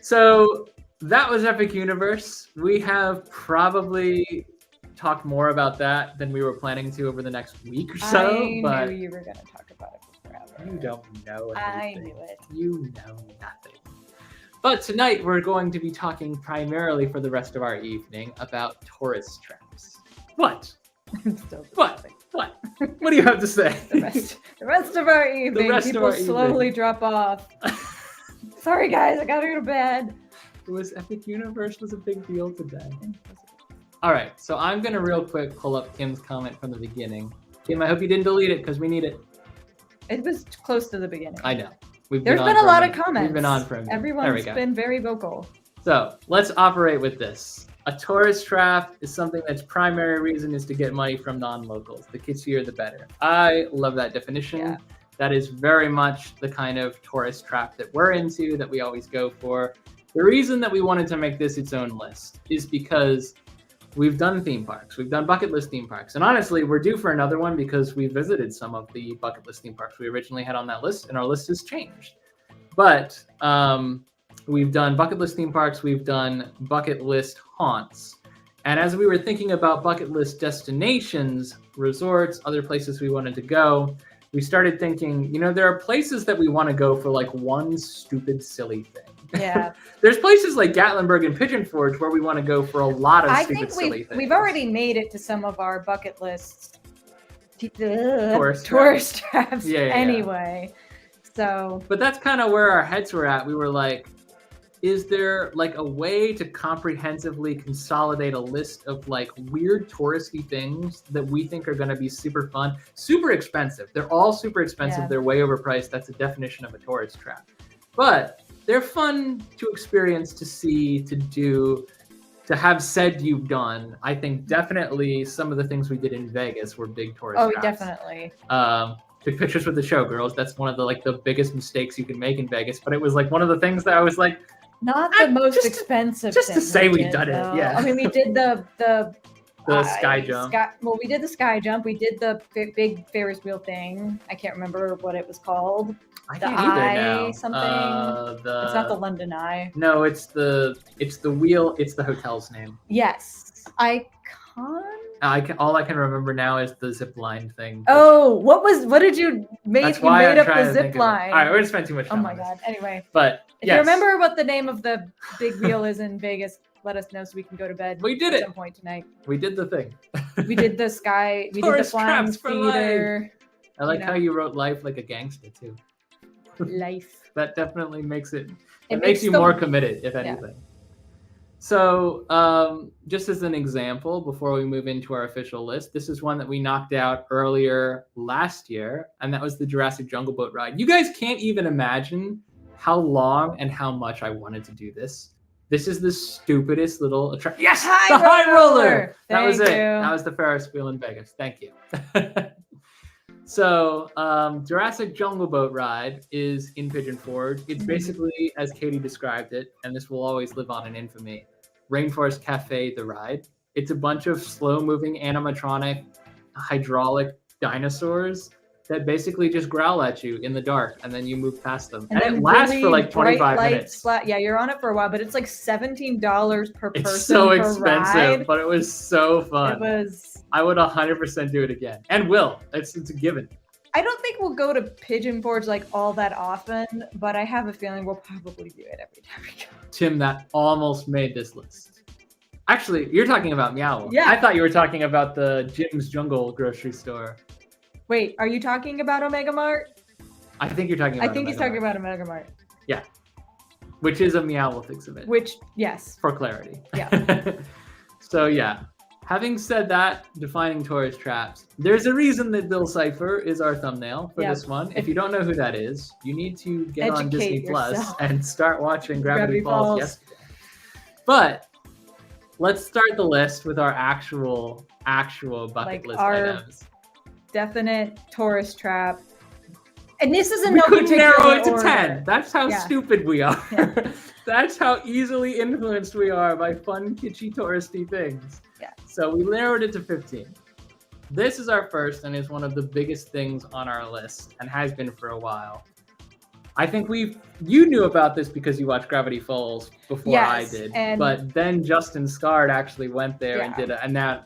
So, that was Epic Universe. We have probably talked more about that than we were planning to over the next week or so. I knew you were going to talk about it forever. You don't know anything. I knew it. You know nothing. But tonight we're going to be talking primarily for the rest of our evening about tourist traps. What? What? What do you have to say? The rest of our evening, people slowly drop off. Sorry guys, I gotta go to bed. It was Epic Universe was a big deal today. All right, so I'm gonna real quick pull up Kim's comment from the beginning. Kim, I hope you didn't delete it because we need it. It was close to the beginning. I know. There's been a lot of comments. We've been on for a minute. Everyone's been very vocal. So let's operate with this. A tourist trap is something that's primary reason is to get money from non-locals. The kitschier, the better. I love that definition. Yeah. That is very much the kind of tourist trap that we're into, that we always go for. The reason that we wanted to make this its own list is because we've done theme parks. We've done bucket list theme parks. And honestly, we're due for another one because we visited some of the bucket list theme parks we originally had on that list, and our list has changed. But we've done bucket list theme parks. We've done bucket list haunts. And as we were thinking about bucket list destinations, resorts, other places we wanted to go, we started thinking, you know, there are places that we want to go for like one stupid, silly thing. Yeah. There's places like Gatlinburg and Pigeon Forge where we want to go for a lot of stupid, silly things. We've already made it to some of our bucket lists. Tourist traps anyway. So. But that's kind of where our heads were at. We were like, is there like a way to comprehensively consolidate a list of like weird touristy things that we think are going to be super fun, super expensive? They're all super expensive. Yeah. They're way overpriced. That's the definition of a tourist trap. But they're fun to experience, to see, to do, to have said you've done. I think definitely some of the things we did in Vegas were big tourist traps. Definitely. Took pictures with the showgirls. That's one of the biggest mistakes you can make in Vegas. But it was like one of the things that I was like, not the most expensive. Just to say we did it, yeah. I mean, we did the sky jump. We did the sky jump. We did the big Ferris wheel thing. I can't remember what it was called. I the can't either now. Something. It's not the London Eye. No, it's the wheel. It's the hotel's name. Yes, all I can remember now is the zip line thing. Oh, what did you make? That's you why made I'm up trying the to zip think of it. line. All right, we're gonna spend too much time. Oh my god. Anyway, but if you remember what the name of the big wheel is in Vegas, let us know so we can go to bed. We did at it some point tonight. We did the thing. We did the sky. We did the flying theater. I like how you wrote life like a gangster too. Life. That definitely makes it. It makes you more committed, if anything. Yeah. So, just as an example, before we move into our official list, this is one that we knocked out earlier last year, and that was the Jurassic Jungle Boat ride. You guys can't even imagine how long and how much I wanted to do this. This is the stupidest little attraction. Yes, the high roller. That was it. That was the Ferris wheel in Vegas. Thank you. So, Jurassic Jungle Boat ride is in Pigeon Forge. It's basically, as Katie described it, and this will always live on in infamy, Rainforest Cafe, the ride. It's a bunch of slow-moving animatronic hydraulic dinosaurs that basically just growl at you in the dark, and then you move past them. And it lasts for like 25 minutes. Yeah, you're on it for a while, but it's like $17 per person. It's so per expensive, ride. but it was so fun. It was. I would 100% do it again, and will. It's a given. I don't think we'll go to Pigeon Forge like all that often, but I have a feeling we'll probably do it every time we go. Tim, that almost made this list. Actually, you're talking about Meow Wolf. Yeah. I thought you were talking about the Jim's Jungle grocery store. Wait, are you talking about Omega Mart? I think you're talking about I think he's talking about Omega Mart. Yeah. Which is a Meow Wolf exhibit. Which, yes. For clarity. Yeah. So, yeah. Having said that, defining tourist traps, there's a reason that Bill Cipher is our thumbnail for this one. If you don't know who that is, you need to get on Disney Plus and start watching Gravity Falls yesterday. But let's start the list with our actual bucket list items. Definite tourist trap. And this is we couldn't narrow it to 10. That's how stupid we are. Yeah. That's how easily influenced we are by fun, kitschy, touristy things. Yeah. So we narrowed it to 15. This is our first and is one of the biggest things on our list and has been for a while. I think you knew about this because you watched Gravity Falls before I did. But then Justin Scard actually went there and did it, and now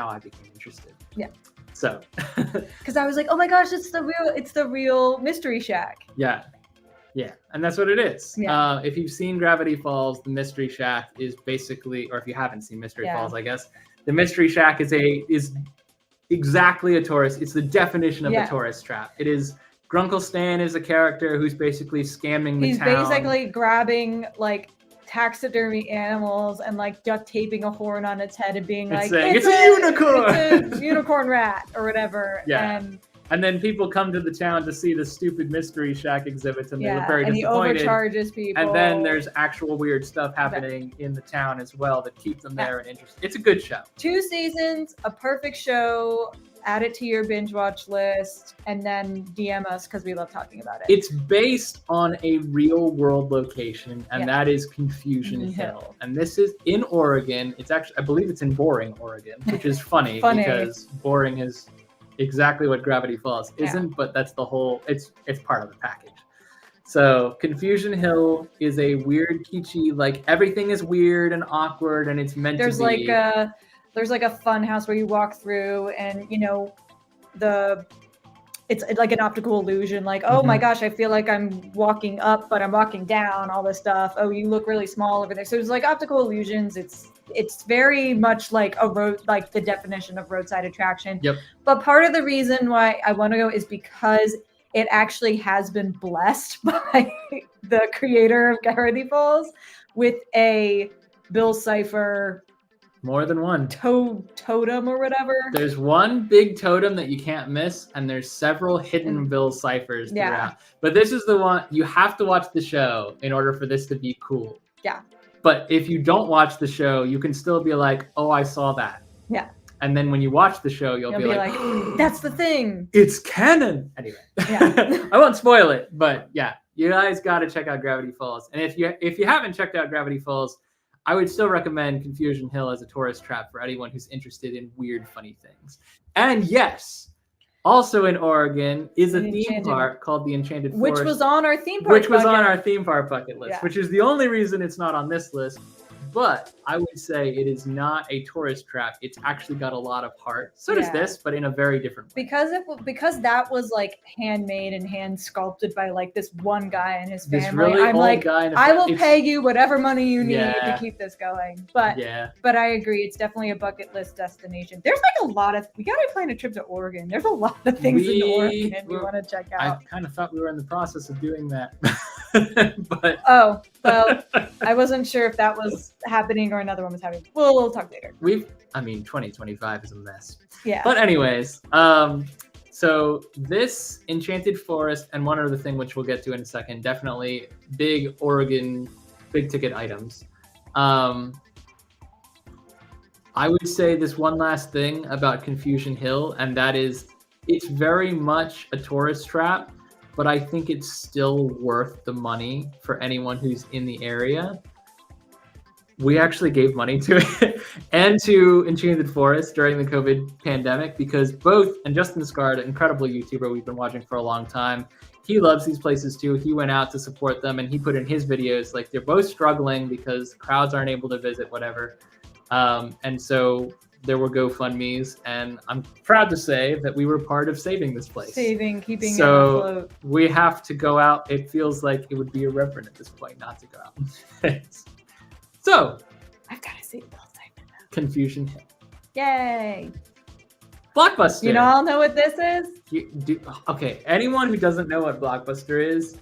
I became interested. Yeah. So, because I was like, oh my gosh, it's the real Mystery Shack. Yeah, and that's what it is. Yeah. If you've seen Gravity Falls, the Mystery Shack is basically, or if you haven't seen Mystery Falls, I guess the Mystery Shack is exactly a tourist. It's the definition of a tourist trap. It is. Grunkle Stan is a character who's basically scamming the town. He's basically grabbing like taxidermy animals and like duct taping a horn on its head and being It's like, saying, "It's a unicorn!" It's a unicorn rat or whatever. Yeah. And then people come to the town to see the stupid Mystery Shack exhibits, and they look very and he disappointed. overcharges people. And then there's actual weird stuff happening in the town as well that keep them there and interested. It's a good show. 2 seasons, a perfect show. Add it to your binge watch list, and then DM us because we love talking about it. It's based on a real world location, and that is Confusion Hill. And this is in Oregon. It's actually, I believe it's in Boring, Oregon, which is funny. Because Boring is exactly what Gravity Falls isn't, but that's the whole, it's part of the package. So Confusion Hill is a weird, kitschy, like everything is weird and awkward, and it's meant to be. There's like a fun house where you walk through, and you know, it's like an optical illusion. Like, oh my gosh, I feel like I'm walking up, but I'm walking down. All this stuff. Oh, you look really small over there. So it's like optical illusions. It's very much like a road, like the definition of roadside attraction. Yep. But part of the reason why I want to go is because it actually has been blessed by the creator of Gravity Falls with a Bill Cipher. More than one. Totem or whatever. There's one big totem that you can't miss, and there's several hidden Bill ciphers throughout. But this is the one, you have to watch the show in order for this to be cool. Yeah. But if you don't watch the show, you can still be like, oh, I saw that. Yeah. And then when you watch the show, you'll be like, that's the thing. It's canon. Anyway, I won't spoil it, but yeah, you guys got to check out Gravity Falls. And if you haven't checked out Gravity Falls, I would still recommend Confusion Hill as a tourist trap for anyone who's interested in weird, funny things. And yes, also in Oregon is a theme park called the Enchanted Forest. Which was on our theme park bucket list, which is the only reason it's not on this list. But I would say it is not a tourist trap. It's actually got a lot of heart. So does this, but in a very different way. Because that was like handmade and hand sculpted by like this one guy and his family. This really I'm old like, guy I will pay you whatever money you need Yeah. to keep this going. But I agree, it's definitely a bucket list destination. There's like a lot of, we gotta plan a trip to Oregon. There's a lot of things in Oregon we want to check out. I kind of thought we were in the process of doing that. But oh, well, I wasn't sure if that was happening or another one was happening. We'll talk later. 2025 is a mess. Yeah. But anyways, so this Enchanted Forest and one other thing, which we'll get to in a second, definitely big Oregon, big ticket items. I would say this one last thing about Confusion Hill, and that is it's very much a tourist trap, but I think it's still worth the money for anyone who's in the area. We actually gave money to it and to Enchanted Forest during the COVID pandemic because both, and Justin Discard, an incredible YouTuber we've been watching for a long time, he loves these places too. He went out to support them and he put in his videos, like they're both struggling because crowds aren't able to visit, whatever. And so there were GoFundMes, and I'm proud to say that we were part of saving this place. Keeping it so afloat. We have to go out. It feels like it would be irreverent at this point not to go out. So I've got to see Bill Cipher now. Confusion Hill. Yay! Blockbuster. You all know what this is? Okay, anyone who doesn't know what Blockbuster is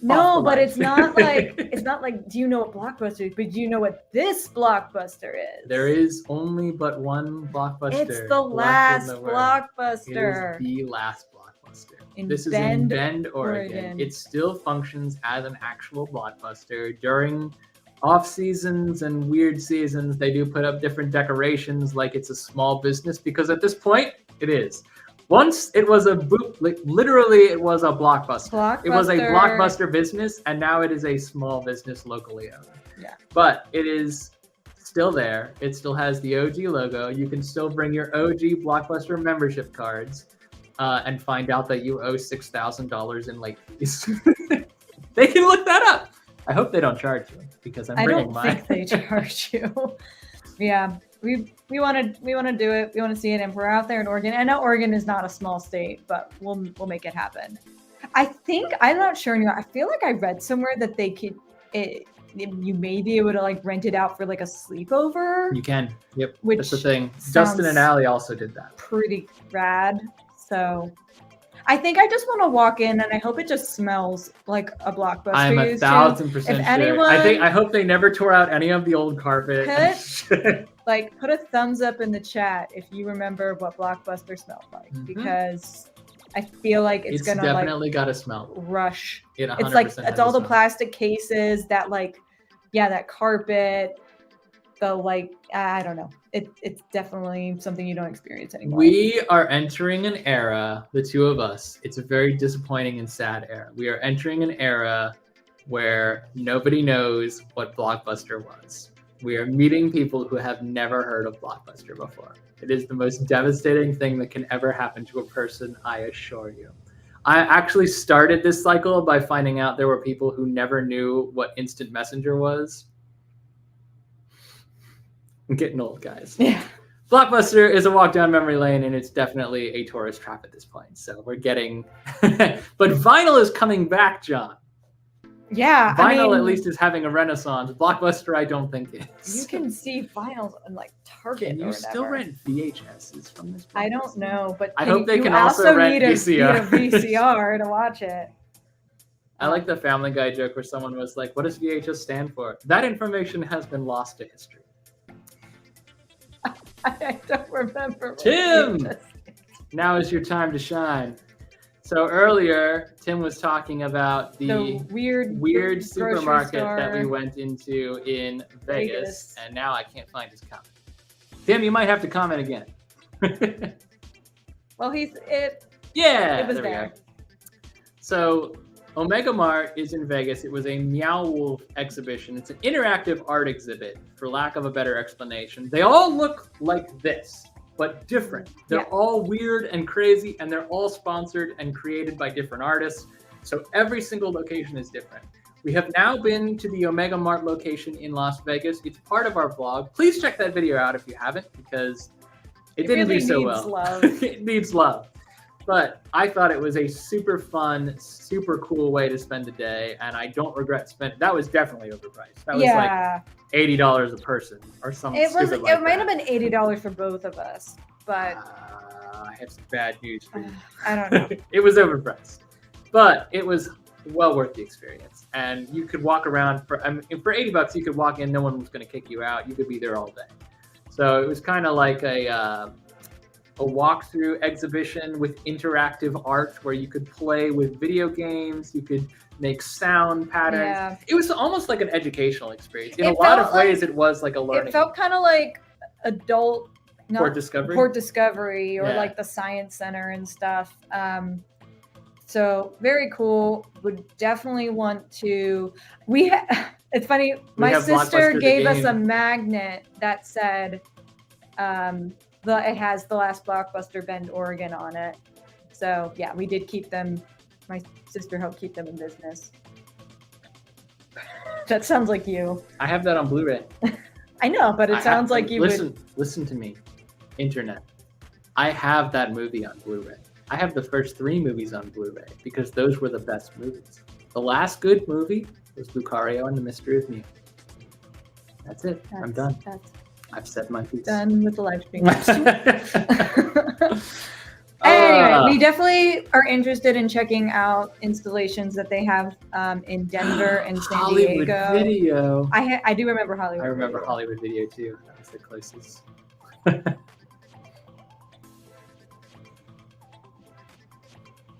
no, but it's not like do you know what Blockbuster is? But do you know what this Blockbuster is? There is only but one Blockbuster. It's the last Blockbuster. It is the last Blockbuster. This Bend, is in Bend, Oregon. It still functions as an actual Blockbuster. During off seasons and weird seasons, they do put up different decorations like it's a small business, because at this point it is. Once it was literally it was a Blockbuster. It was a Blockbuster business, and now it is a small business locally owned. Yeah. But it is still there. It still has the OG logo. You can still bring your OG Blockbuster membership cards and find out that you owe $6,000 in late fees. They can look that up. I hope they don't charge you because I'm bringing mine. I don't think they charge you. Yeah, we want to do it. We want to see it, and we're out there in Oregon. I know Oregon is not a small state, but we'll make it happen. I'm not sure anymore. I feel like I read somewhere that they could you may be able to like rent it out for like a sleepover. You can. Yep. Which that's the thing. Justin and Allie also did that. Pretty rad. So I think I just want to walk in and I hope it just smells like a Blockbuster. I'm used to. 1,000% If sure. anyone I hope they never tore out any of the old carpet. put a thumbs up in the chat if you remember what Blockbuster smelled like, because I feel like it's gonna definitely got a smell. Rush. It 100% It's like it's all the smell. plastic cases, that that carpet, the I don't know. It's definitely something you don't experience anymore. We are entering an era, the two of us. It's a very disappointing and sad era. We are entering an era where nobody knows what Blockbuster was. We are meeting people who have never heard of Blockbuster before. It is the most devastating thing that can ever happen to a person, I assure you. I actually started this cycle by finding out there were people who never knew what instant messenger was. I'm getting old, guys. Yeah. Blockbuster is a walk down memory lane, and it's definitely a tourist trap at this point. So we're getting, but vinyl is coming back, John. Yeah, vinyl at least is having a renaissance. Blockbuster, I don't think is. You can see vinyls in Target. Can you still rent VHSs from this? I don't know, but I hope they can also rent VCR. Need a VCR to watch it. I like the Family Guy joke where someone was like, "What does VHS stand for?" That information has been lost to history. I don't remember. Tim, now is your time to shine. So earlier, Tim was talking about the weird supermarket that we went into in Vegas, and now I can't find his comment. Tim, you might have to comment again. Well, it was there. So Omega Mart is in Vegas. It was a Meow Wolf exhibition. It's an interactive art exhibit, for lack of a better explanation. They all look like this, but different. They're all weird and crazy, and they're all sponsored and created by different artists. So every single location is different. We have now been to the Omega Mart location in Las Vegas. It's part of our vlog. Please check that video out if you haven't, because it didn't really do so needs well. Love. It needs love. But I thought it was a super fun, super cool way to spend the day, and I don't regret spending. That was definitely overpriced. That was like $80 a person or something. It might have been $80 for both of us, but I have some bad news for you. I don't know. It was overpriced, but it was well worth the experience. And you could walk around for $80. You could walk in, no one was going to kick you out. You could be there all day. So it was kind of like a walkthrough exhibition with interactive art where you could play with video games, you could make sound patterns. Yeah. It was almost like an educational experience. In a lot of ways, it was like a learning. It felt kind of like adult Port Discovery or like the Science Center and stuff. So very cool. Would definitely want to. It's funny. My sister gave us a magnet that said, it has the last Blockbuster Bend, Oregon on it. So yeah, we did keep them. My sister helped keep them in business. That sounds like you. I have that on Blu-ray. I know, but it sounds like you Listen to me, internet. I have that movie on Blu-ray. I have the first 3 movies on Blu-ray because those were the best movies. The last good movie was Lucario and the Mystery of Mew. That's it. I'm done. I've said my piece. Done with the live stream. Anyway, we definitely are interested in checking out installations that they have in Denver and San Hollywood Diego. Video. I do remember Hollywood. I remember Hollywood Video too. That was the closest.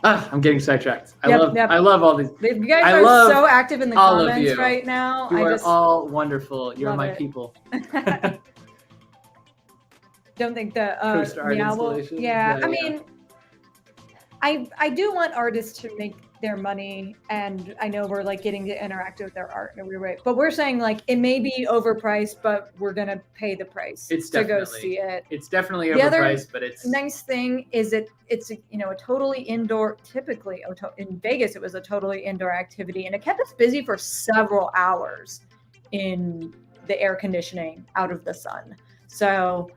I'm getting sidetracked. I love all these. You guys are so active in the comments right now. You are all wonderful. You're my people. Don't think the Meow Wolf. Yeah, I mean, I do want artists to make their money, and I know we're getting to interact with their art in a weird way, but we're saying it may be overpriced, but we're gonna pay the price to go see it. It's definitely overpriced, but it's nice thing is it's a totally indoor. Typically, in Vegas, it was a totally indoor activity, and it kept us busy for several hours in the air conditioning out of the sun. So.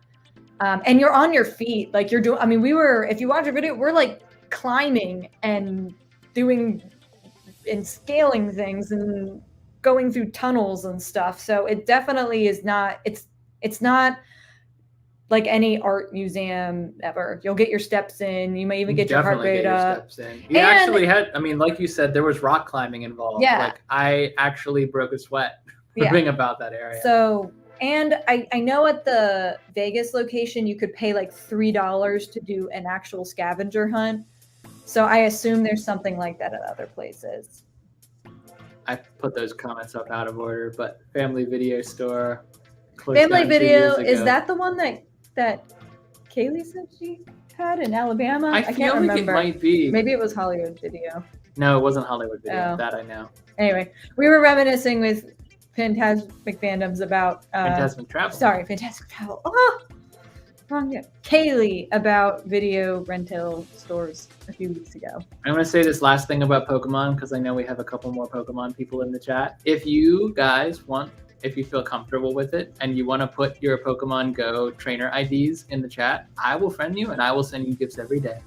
And you're on your feet, you're doing. I mean, if you watch a video, we're climbing and doing and scaling things and going through tunnels and stuff. So it definitely is not. It's not like any art museum ever. You'll get your steps in. You may even get your heart Definitely rate get your up. steps in. You actually had, I mean, like you said, there was rock climbing involved. Yeah. Like I actually broke a sweat Yeah. learning about that area. So, and I know at the Vegas location, you could pay like $3 to do an actual scavenger hunt. So I assume there's something like that at other places. I put those comments up out of order, but Family Video Store. Family Video, is that the one that Kaylee said she had in Alabama? I can't remember. It might be. Maybe it was Hollywood Video. No, it wasn't Hollywood Video. Oh. That I know. Anyway, we were reminiscing with Phantasmic Fandoms about Phantasmic Travel. Sorry, Phantasmic Travel. Oh, wrong. Kaylee about video rental stores a few weeks ago. I'm going to say this last thing about Pokemon because I know we have a couple more Pokemon people in the chat. If you guys want, if you feel comfortable with it and you want to put your Pokemon Go trainer IDs in the chat, I will friend you and I will send you gifts every day.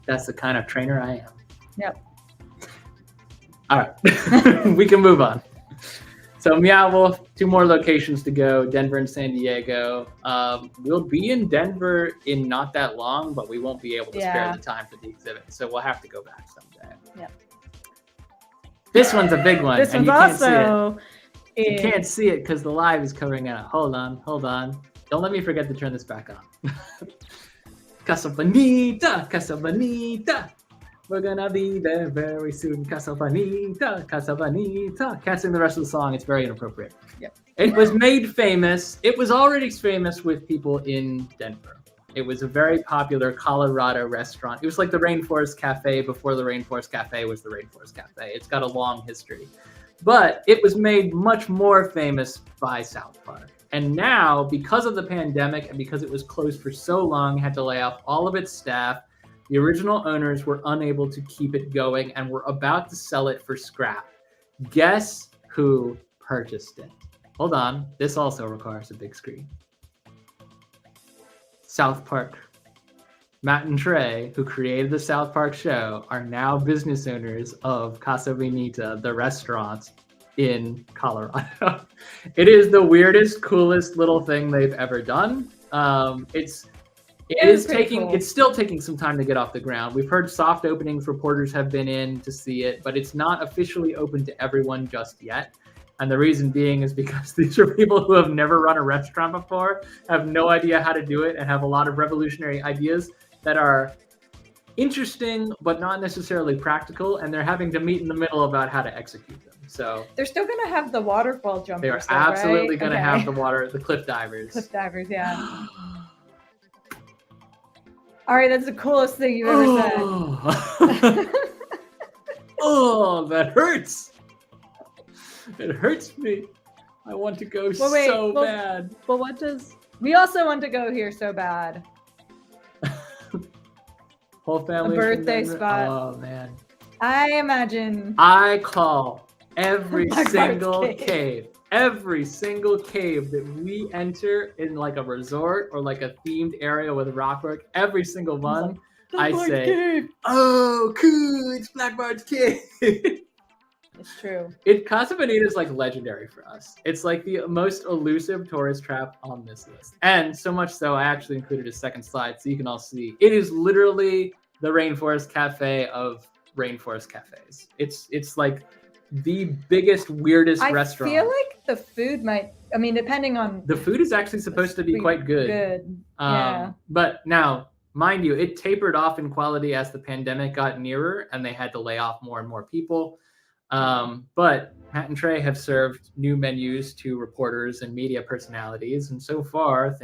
That's the kind of trainer I am. Yep. All right, we can move on. So Meow Wolf, 2 more locations to go, Denver and San Diego. We'll be in Denver in not that long, but we won't be able to spare the time for the exhibit. So we'll have to go back someday. Yep. This one's a big one. This one's also... You can't see it because the live is covering it up. Hold on. Don't let me forget to turn this back on. Casa Bonita, Casa Bonita. We're gonna be there very soon. Casa Bonita, Casa Bonita. Can't sing the rest of the song. It's very inappropriate. Yep. It was made famous. It was already famous with people in Denver. It was a very popular Colorado restaurant. It was like the Rainforest Cafe before the Rainforest Cafe was the Rainforest Cafe. It's got a long history. But it was made much more famous by South Park. And now, because of the pandemic and because it was closed for so long, had to lay off all of its staff, the original owners were unable to keep it going and were about to sell it for scrap. Guess who purchased it? Hold on. This also requires a big screen. South Park. Matt and Trey, who created the South Park show, are now business owners of Casa Bonita, the restaurant in Colorado. It is the weirdest, coolest little thing they've ever done. It's still taking some time to get off the ground. We've heard soft openings, reporters have been in to see it, but it's not officially open to everyone just yet. And the reason being is because these are people who have never run a restaurant before, have no idea how to do it, and have a lot of revolutionary ideas that are interesting, but not necessarily practical. And they're having to meet in the middle about how to execute them. So they're still going to have the waterfall jumpers. They are still, absolutely right? going to have the cliff divers. Cliff divers, yeah. All right, that's the coolest thing you've ever said. Oh, that hurts. It hurts me. I want to go so bad. But what does... We also want to go here so bad. Whole family. A birthday spot. Oh, man. I imagine... I call every single cave. Every single cave that we enter in like a resort or like a themed area with rockwork, every single one, I say, cave. Oh, cool, it's Blackbard's Cave. It's true. Casa Bonita is like legendary for us. It's like the most elusive tourist trap on this list. And so much so, I actually included a second slide so you can all see. It is literally the Rainforest Cafe of Rainforest Cafes. It's like the biggest, weirdest restaurant. I feel like the food might, I mean, depending on... The food is actually supposed to be quite good. Yeah. But now, mind you, it tapered off in quality as the pandemic got nearer and they had to lay off more and more people. But Matt and Trey have served new menus to reporters and media personalities. And so far,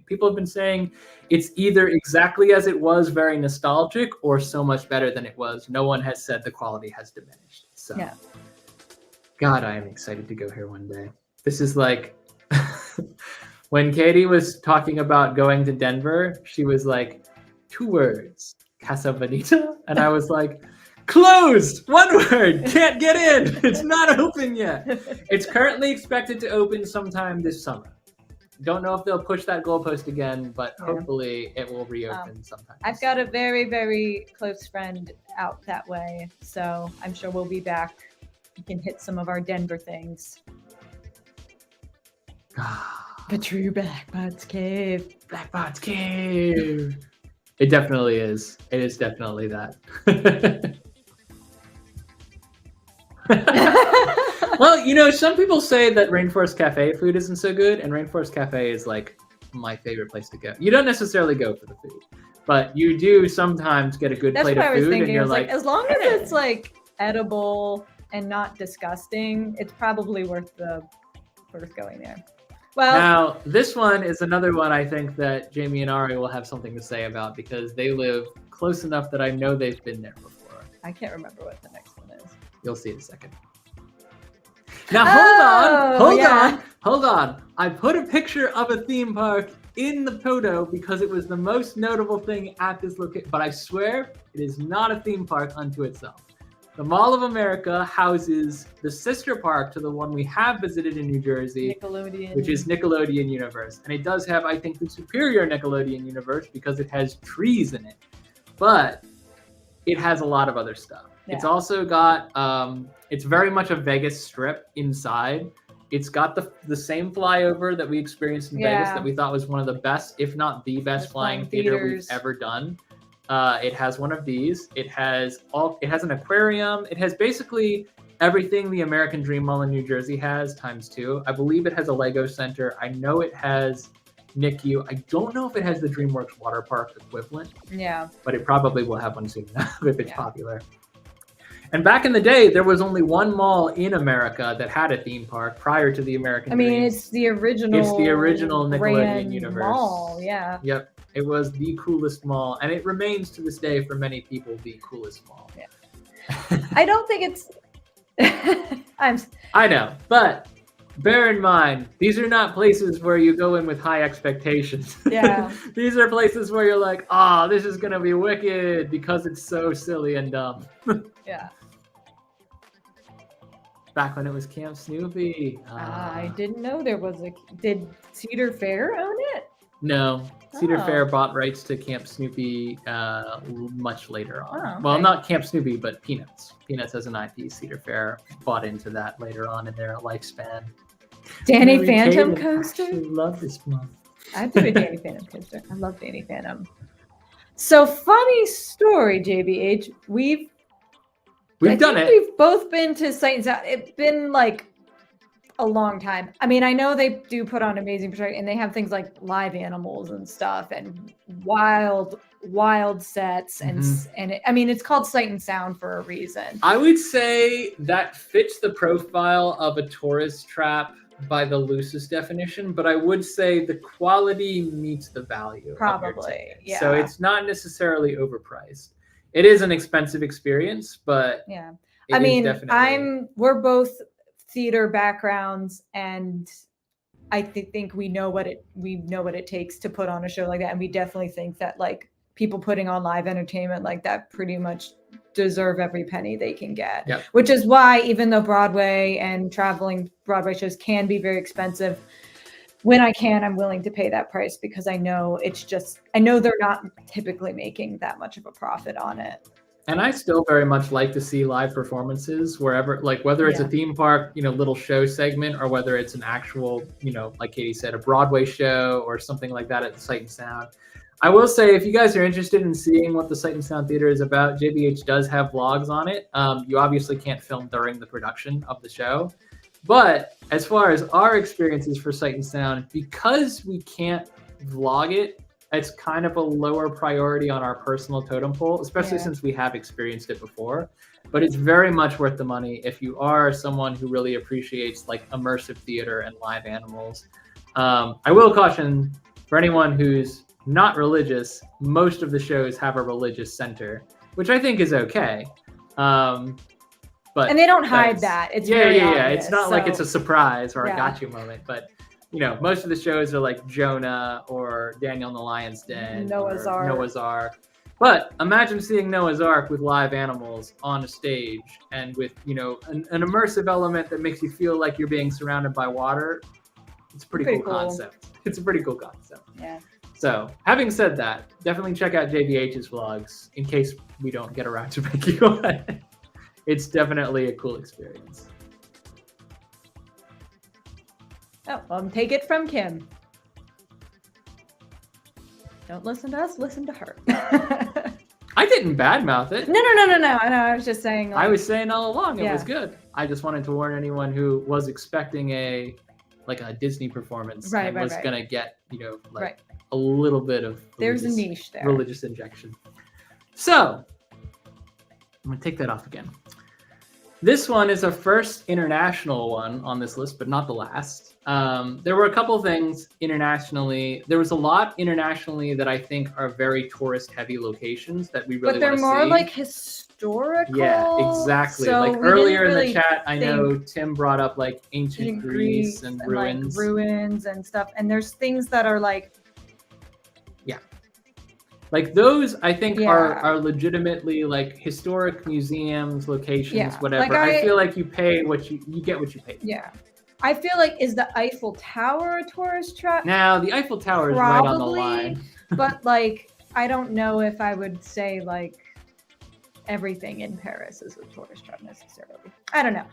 people have been saying it's either exactly as it was, very nostalgic, or so much better than it was. No one has said the quality has diminished. So, yeah. God, I am excited to go here one day. This is like when Katie was talking about going to Denver, she was like, 2 words, Casa Bonita. And I was like, closed! 1 word! Can't get in! It's not open yet. It's currently expected to open sometime this summer. Don't know if they'll push that goalpost again, but hopefully it will reopen sometime. I've got a very, very close friend out that way, so I'm sure we'll be back. We can hit some of our Denver things. The true Blackbot's Cave. Blackbot's Cave. It definitely is. It is definitely that. Well, you know, some people say that Rainforest Cafe food isn't so good, and Rainforest Cafe is like my favorite place to go. You don't necessarily go for the food, but you do sometimes get a good That's plate what of I was food, thinking. and you're It's like, as long as it's like edible and not disgusting, it's probably worth going there. Well, now this one is another one I think that Jamie and Ari will have something to say about because they live close enough that I know they've been there before. I can't remember what the next one is. You'll see in a second. Now hold on. I put a picture of a theme park in the photo because it was the most notable thing at this location. But I swear it is not a theme park unto itself. The Mall of America houses the sister park to the one we have visited in New Jersey, Nickelodeon. which is Nickelodeon Universe. And it does have, I think, the superior Nickelodeon Universe because it has trees in it. But it has a lot of other stuff. Yeah. It's also got, it's very much a Vegas strip inside. It's got the same flyover that we experienced in Vegas that we thought was one of the best, if not the best flying theater we've ever done. It has one of these. It has an aquarium. It has basically everything the American Dream Mall in New Jersey has times 2. I believe it has a Lego center. I know it has NICU. I don't know if it has the DreamWorks water park equivalent. Yeah. But it probably will have one soon enough if it's popular. And back in the day, there was only one mall in America that had a theme park prior to the American Dream. It's the original. It's the original Nickelodeon Universe mall, yeah. Yep. It was the coolest mall, and it remains to this day for many people the coolest mall. Yeah. I don't think it's. I know, but bear in mind, these are not places where you go in with high expectations. Yeah. These are places where you're like, oh, this is gonna be wicked because it's so silly and dumb. Yeah. Back when it was Camp Snoopy. I didn't know there was a. Did Cedar Fair own it? No, Cedar Fair bought rights to Camp Snoopy much later on. Oh, okay. Well, not Camp Snoopy, but Peanuts. Peanuts as an IP. Cedar Fair bought into that later on in their lifespan. Danny Phantom coaster? I love this one. I do a Danny Phantom coaster. I love Danny Phantom. So funny story, JBH. We've done it. We've both been to Sight and Sound. It's been like a long time. I mean, I know they do put on amazing production, and they have things like live animals and stuff, and wild sets, and it's called Sight and Sound for a reason. I would say that fits the profile of a tourist trap by the loosest definition, but I would say the quality meets the value. Probably, yeah. So it's not necessarily overpriced. It is an expensive experience, but yeah. I mean, we're both theater backgrounds, and I think we know what it takes to put on a show like that, and we definitely think that like people putting on live entertainment like that pretty much deserve every penny they can get. Yep. Which is why, even though Broadway and traveling Broadway shows can be very expensive, when I can, I'm willing to pay that price because I know they're not typically making that much of a profit on it. And I still very much like to see live performances wherever, like whether it's a theme park, little show segment, or whether it's an actual, like Katie said, a Broadway show or something like that at the Sight and Sound. I will say, if you guys are interested in seeing what the Sight and Sound Theater is about, JBH does have vlogs on it. You obviously can't film during the production of the show. But as far as our experiences for Sight and Sound, because we can't vlog it, it's kind of a lower priority on our personal totem pole, especially since we have experienced it before. But it's very much worth the money if you are someone who really appreciates like immersive theater and live animals. I will caution for anyone who's not religious, most of the shows have a religious center, which I think is okay. And they don't hide that. It's very obvious. It's not like it's a surprise or a gotcha moment, but most of the shows are like Jonah or Daniel in the Lion's Den, Noah's Ark. But imagine seeing Noah's Ark with live animals on a stage and with an immersive element that makes you feel like you're being surrounded by water. It's a pretty cool concept. It's a pretty cool concept. Yeah. So, having said that, definitely check out JBH's vlogs in case we don't get around to making one. It's definitely a cool experience. Oh, take it from Kim. Don't listen to us, listen to her. I didn't badmouth it. No. I was just saying. I was saying all along it was Yeah. good. I just wanted to warn anyone who was expecting a Disney performance Right, and right, was right. gonna get, Right. a little bit of There's a niche there. religious injection. So I'm gonna take that off again. This one is our first international one on this list, but not the last. There were a couple things internationally. There was a lot internationally that I think are very tourist-heavy locations that we really want to see. But they're more like historical. Yeah, exactly. So like we earlier didn't in really the chat, I know think Tim brought up like ancient Greece and ruins. like ruins and stuff. And there's things that are like, Like those, I think, Yeah. are legitimately like historic museums, locations, Yeah. whatever. Like I I- feel like you pay what you get what you pay. yeah. I feel like, is the Eiffel Tower a tourist trap? Now the Eiffel Tower is right on the Probably. line. But like, I don't know if I would say like everything in Paris is a tourist trap necessarily. I don't know.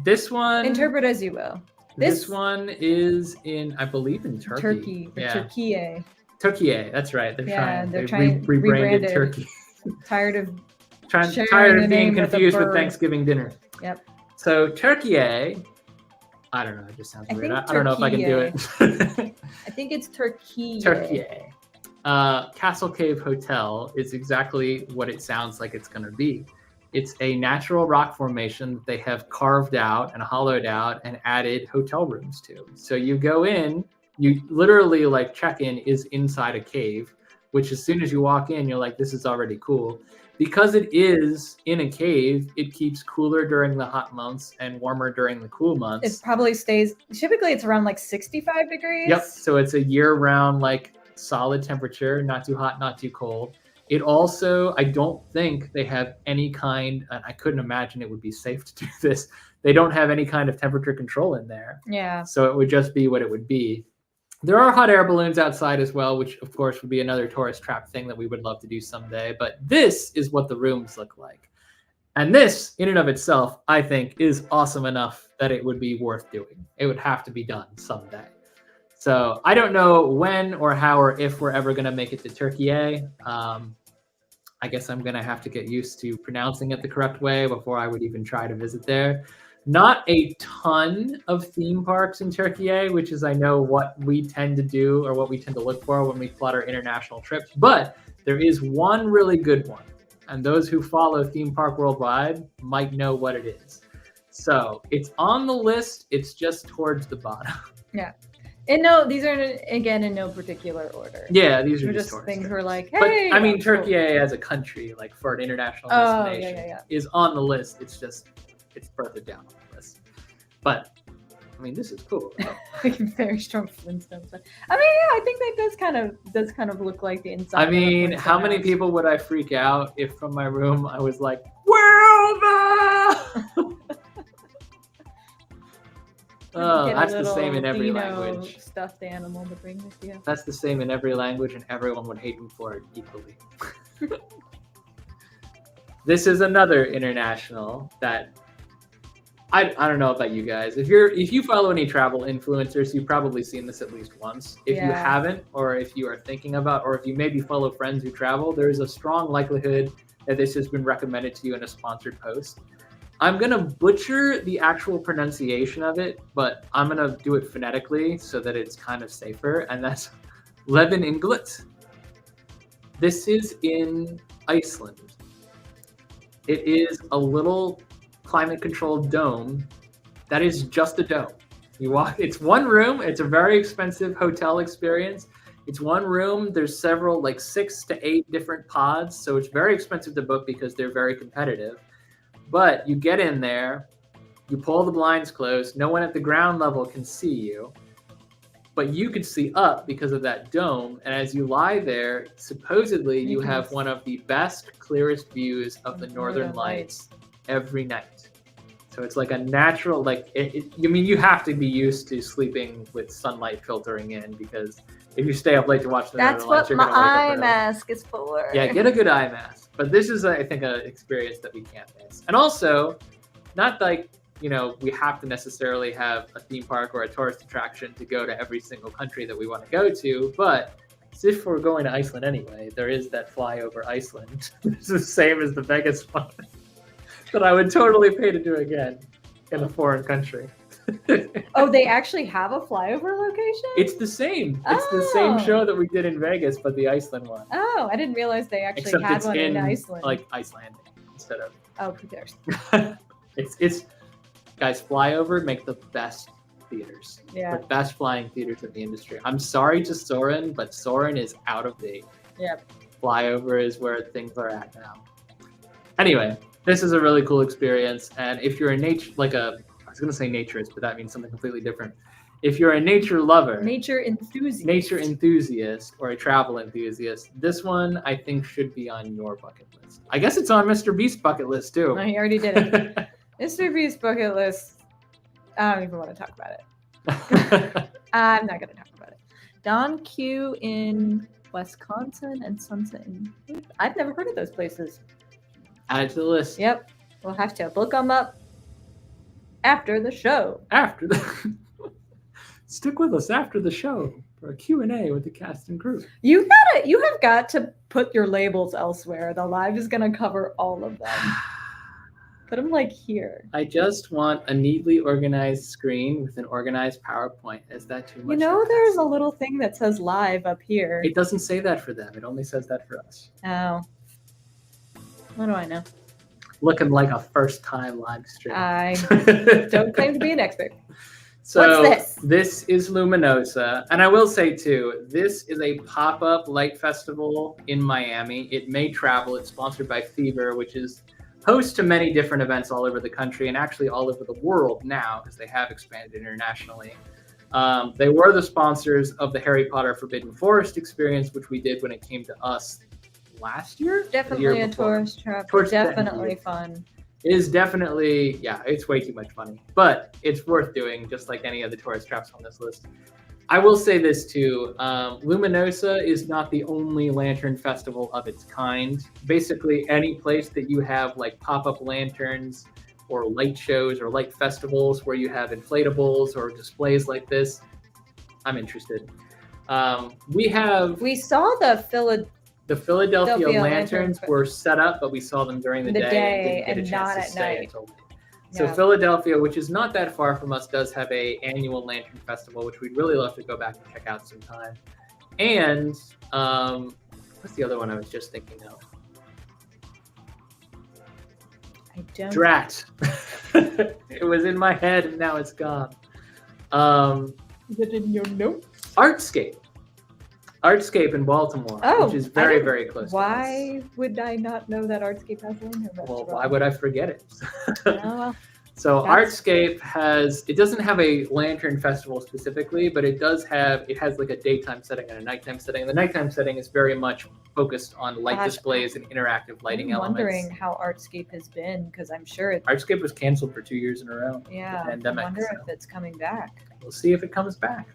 This one, Interpret as you will. this This one is in, I believe, in Turkey. Turkey, or Yeah, Turkey. Turkey. That's right. They're Yeah, trying. they're They trying- rebranded rebranded. Turkey. Tired of sharing Tired the of being name with a confused with bird. Thanksgiving dinner. Yep. So Turkey. I don't know. It just sounds I weird. think I don't know if I can do it. I think it's Turkey. Turkey. Castle Cave Hotel is exactly what it sounds like it's going to be. It's a natural rock formation that they have carved out and hollowed out and added hotel rooms to. So you go in, you literally like check-in is inside a cave, which as soon as you walk in, you're like, this is already cool. Because it is in a cave, it keeps cooler during the hot months and warmer during the cool months. It probably stays, typically it's around like 65 degrees. Yep. So it's a year-round, like solid temperature, not too hot, not too cold. It also, I don't think they have any kind, and I couldn't imagine it would be safe to do this. They don't have any kind of temperature control in there. Yeah. So it would just be what it would be. There are hot air balloons outside as well, which of course would be another tourist trap thing that we would love to do someday. But this is what the rooms look like. And this, in and of itself, I think is awesome enough that it would be worth doing. It would have to be done someday. So I don't know when or how or if we're ever going to make it to Turkey. I guess I'm going to have to get used to pronouncing it the correct way before I would even try to visit there. Not a ton of theme parks in Turkey, which is, I know, what we tend to do or what we tend to look for when we plot our international trips. But there is one really good one. And those who follow Theme Park Worldwide might know what it is. So it's on the list. It's just towards the bottom. Yeah. And no, these are, again, in no particular order. Yeah, these They're are just tourist things trips. we're like, But hey. I mean, that's Turkey cool. as a country, like for an international Oh, destination, yeah. is on the list. It's just, it's further down on the list. But I mean, this is cool. Like very strong Flintstones. I mean, yeah, I think that does kind of look like the inside. I mean, of a how many Flintstone people would I freak out if from my room I was like, "World!" Oh, Get a that's the same in little every Dino language. stuffed animal to bring with you. That's the same in every language, and everyone would hate me for it equally. This is another international that I don't know about you guys. If you follow any travel influencers, you've probably seen this at least once. If you Yeah. haven't, or if you are thinking about, or if you maybe follow friends who travel, there's a strong likelihood that this has been recommended to you in a sponsored post. I'm gonna butcher the actual pronunciation of it, but I'm gonna do it phonetically so that it's kind of safer, and that's Leveninglet. This is in Iceland. It is a little climate-controlled dome that is just a dome. You walk, it's one room, it's a very expensive hotel experience. It's one room, there's several, like 6 to 8 different pods, so it's very expensive to book because they're very competitive. But you get in there, you pull the blinds closed, no one at the ground level can see you, but you can see up because of that dome. And as you lie there, supposedly you can have one of the best, clearest views of the Northern Lights every night. So it's like a natural, like, I mean, you have to be used to sleeping with sunlight filtering in, because if you stay up late to watch the That's Northern Lights, what you're my gonna wake up eye early. mask is for. Yeah, get a good eye mask. But this is, I think, an experience that we can't miss. And also, not like, you know, we have to necessarily have a theme park or a tourist attraction to go to every single country that we want to go to, but if we're going to Iceland anyway, there is that flyover Iceland. It's the same as the Vegas one. But I would totally pay to do again in a foreign country. Oh, they actually have a flyover location? It's the same. It's the same Oh. show that we did in Vegas, but the Iceland one. Oh, I didn't realize they actually Except had it's one in in Iceland. like Icelandic instead of. Oh, who cares? It's guys, flyover make the best theaters. Yeah. The best flying theaters in the industry. I'm sorry to Soren, but Soren is out of date. Yep. Flyover is where things are at now. Anyway, this is a really cool experience, and if you're a I was gonna say naturist, but that means something completely different. If you're a nature lover, Nature enthusiast, or a travel enthusiast, this one I think should be on your bucket list. I guess it's on Mr. Beast's bucket list too. No, he already did it. Mr. Beast's bucket list. I don't even want to talk about it. I'm not going to talk about it. Don Q in Wisconsin and Sunset in. I've never heard of those places. Add it to the list. Yep. We'll have to look them up after the show. After the stick with us after the show for a Q&A with the cast and crew. You have got to put your labels elsewhere. The live is going to cover all of them. Put them like here. I just want a neatly organized screen with an organized PowerPoint. Is that too much? You know, there's a little thing that says live up here. It doesn't say that for them. It only says that for us. Oh. What do I know? Looking like a first-time live stream. I don't claim to be an expert. So What's this? This is Luminosa. And I will say, too, this is a pop-up light festival in Miami. It may travel. It's sponsored by Fever, which is host to many different events all over the country and actually all over the world now because they have expanded internationally. They were the sponsors of the Harry Potter Forbidden Forest experience, which we did when it came to us last year. Definitely a tourist trap. Definitely fun. It is definitely, yeah, it's way too much money, but it's worth doing just like any of the tourist traps on this list. I will say this too, Luminosa is not the only lantern festival of its kind. Basically, any place that you have like pop-up lanterns or light shows or light festivals where you have inflatables or displays like this, I'm interested. We saw the Philadelphia lanterns lanterns were set up, but we saw them during the day and didn't get a not chance to at stay night. until night. So Yeah. Philadelphia, which is not that far from us, does have a annual lantern festival, which we'd really love to go back and check out sometime. And what's the other one I was just thinking of? I don't. Drat. It was in my head and now it's gone. Is it in your notes? Artscape in Baltimore, which is very, very close to us. Why would I not know that Artscape has a lantern festival? Well, why would I forget it? Oh, well. So That's- Artscape it doesn't have a lantern festival specifically, but it has like a daytime setting and a nighttime setting. And the nighttime setting is very much focused on light Gosh, displays and interactive lighting I'm elements. wondering how Artscape has been because I'm sure it's Artscape was canceled for 2 years in a row. yeah. I pandemic, wonder so. if it's coming back. We'll see if it comes back.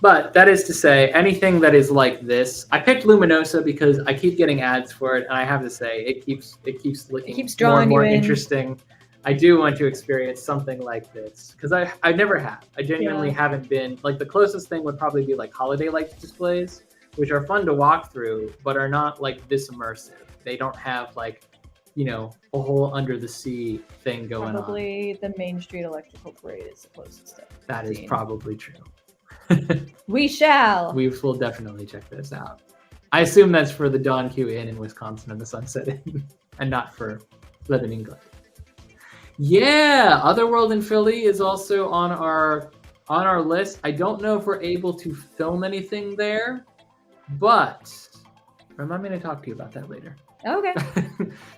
But that is to say, anything that is like this, I picked Luminosa because I keep getting ads for it, and I have to say, it keeps looking keeps more drawing and more you in. interesting. I do want to experience something like this because I never have. I genuinely Yeah. haven't been like the closest thing would probably be like holiday light displays, which are fun to walk through, but are not like this immersive. They don't have like, a whole under the sea thing going on. Probably the Main Street Electrical Parade is the closest thing. That is seen. probably true. We shall. We will definitely check this out. I assume that's for the Don Q Inn in Wisconsin and the Sunset Inn, and not for Live in England. Yeah, Otherworld in Philly is also on our list. I don't know if we're able to film anything there, but remind me to talk to you about that later. Okay.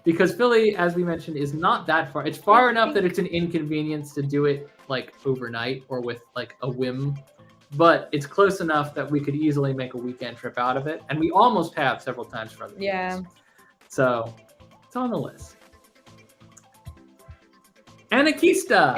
Because Philly, as we mentioned, is not that far. It's far enough that it's an inconvenience to do it like overnight or with like a whim. But it's close enough that we could easily make a weekend trip out of it. And we almost have several times for other Yeah. things. So it's on the list. Anarchista.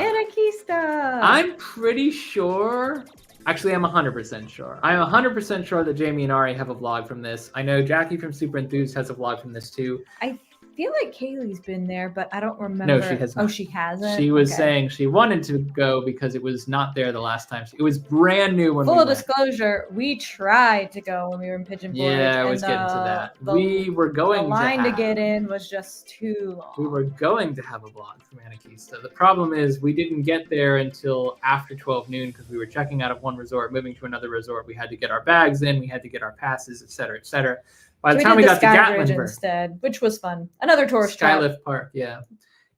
I'm pretty sure. Actually, I'm 100% sure. I'm 100% sure that Jamie and Ari have a vlog from this. I know Jackie from Super Enthused has a vlog from this too. I feel like Kaylee's been there, but I don't remember. No, she has not. Oh, she hasn't? She was Okay. saying she wanted to go because it was not there the last time. It was brand new when we Full went. disclosure, we tried to go when we were in Pigeon Forge. Yeah, I was getting to that. We were going the line to have, get in was just too long. We were going to have a vlog from Anakista. The problem is we didn't get there until after 12 noon because we were checking out of one resort, moving to another resort. We had to get our bags in, we had to get our passes, etc., etc. By the time we got to Gatlinburg instead, which was fun. Another tourist Skylift Park, yeah.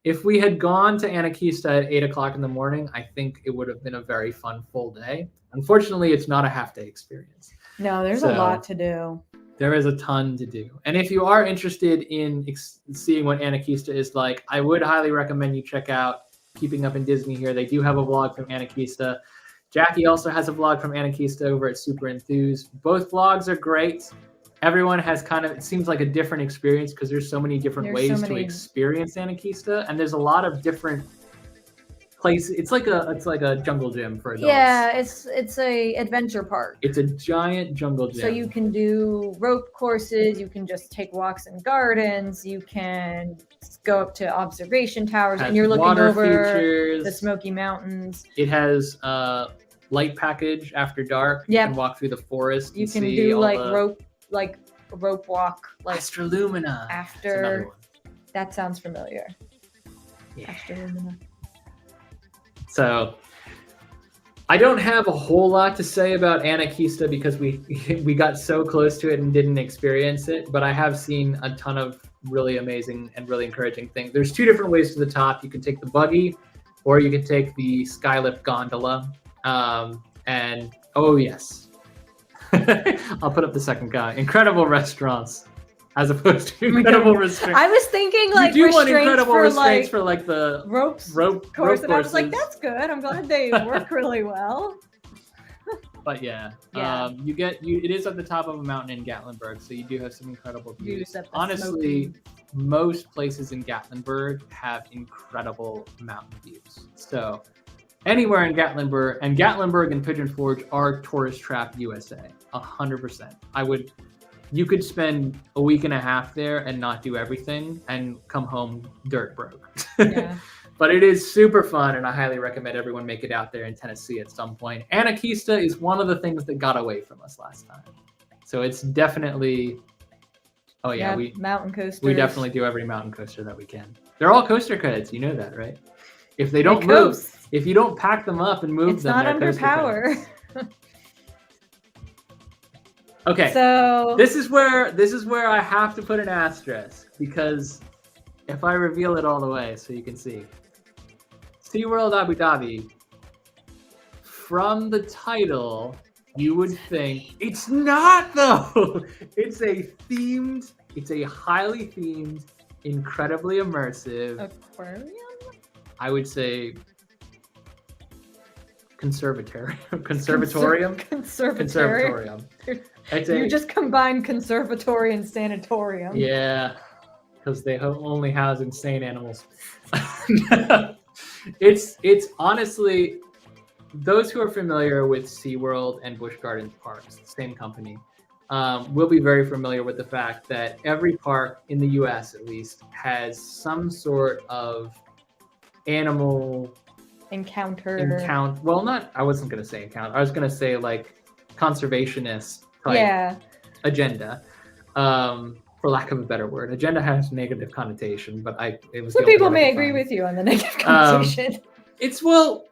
If we had gone to Anakista at 8 o'clock in the morning, I think it would have been a very fun full day. Unfortunately, it's not a half-day experience. No, there's a lot to do. There is a ton to do. And if you are interested in seeing what Anakista is like, I would highly recommend you check out Keeping Up in Disney here. They do have a vlog from Anakista. Jackie also has a vlog from Anakista over at Super Enthused. Both vlogs are great. Everyone has kind of, it seems like a different experience because there's so many different ways to experience Anakista, and there's a lot of different places. It's like a jungle gym for adults. Yeah, it's a adventure park. It's a giant jungle gym. So you can do rope courses, you can just take walks in gardens, you can go up to observation towers, and you're looking over the Smoky Mountains. It has light package after dark. You can walk through the forest. You can do like rope walk, like Astralumina. After that sounds familiar. Yeah. Astralumina. So I don't have a whole lot to say about Anakista because we got so close to it and didn't experience it, but I have seen a ton of really amazing and really encouraging things. There's two different ways to the top. You can take the buggy or you can take the Skylift gondola. And oh yes, I'll put up the second guy. Incredible restaurants, as opposed to incredible restraints. I was thinking like you do want incredible restraints for like the rope course, and I was like, that's good. I'm glad they work really well. But yeah. It is at the top of a mountain in Gatlinburg, so you do have some incredible views. Honestly, most places in Gatlinburg have incredible mountain views. So anywhere in Gatlinburg, and Gatlinburg and Pigeon Forge are tourist trap USA, 100%. You could spend a week and a half there and not do everything and come home dirt broke. Yeah. But it is super fun, and I highly recommend everyone make it out there in Tennessee at some point. Anakista is one of the things that got away from us last time. So it's definitely, mountain coasters. We definitely do every mountain coaster that we can. They're all coaster credits, you know that, right? If they don't move, if you don't pack them up and move them, it's not under power. Okay, so this is where I have to put an asterisk, because if I reveal it all the way so you can see. SeaWorld Abu Dhabi, from the title, you would think it's not though. It's a highly themed, incredibly immersive aquarium. I would say conservatorium. You just combine conservatory and sanatorium. Yeah, because they only house insane animals. It's honestly, those who are familiar with SeaWorld and Busch Gardens parks, same company, will be very familiar with the fact that every park in the U.S. at least has some sort of animal encounter. Well, I wasn't going to say encounter. I was going to say like conservationist type agenda. For lack of a better word, agenda has negative connotation, but some people may agree with you on the negative connotation. SeaWorld.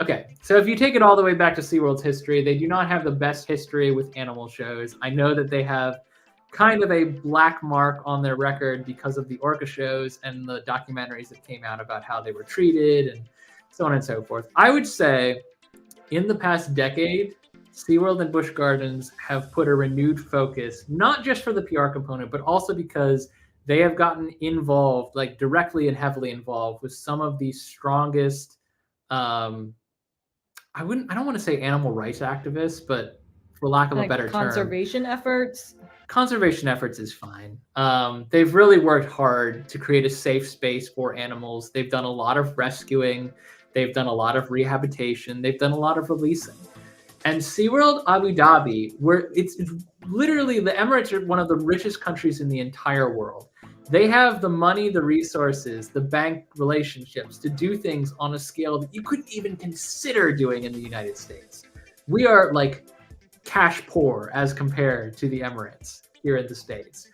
Okay, so if you take it all the way back to SeaWorld's history, they do not have the best history with animal shows. I know that they have kind of a black mark on their record because of the orca shows and the documentaries that came out about how they were treated and so on and so forth. I would say in the past decade, SeaWorld and Busch Gardens have put a renewed focus, not just for the PR component, but also because they have gotten involved, like directly and heavily involved with some of the strongest, I don't want to say animal rights activists, but for lack of a better term. Conservation efforts? Conservation efforts is fine. They've really worked hard to create a safe space for animals. They've done a lot of rescuing. They've done a lot of rehabilitation. They've done a lot of releasing. And SeaWorld Abu Dhabi, where it's literally, the Emirates are one of the richest countries in the entire world. They have the money, the resources, the bank relationships to do things on a scale that you couldn't even consider doing in the United States. We are like cash poor as compared to the Emirates here in the States.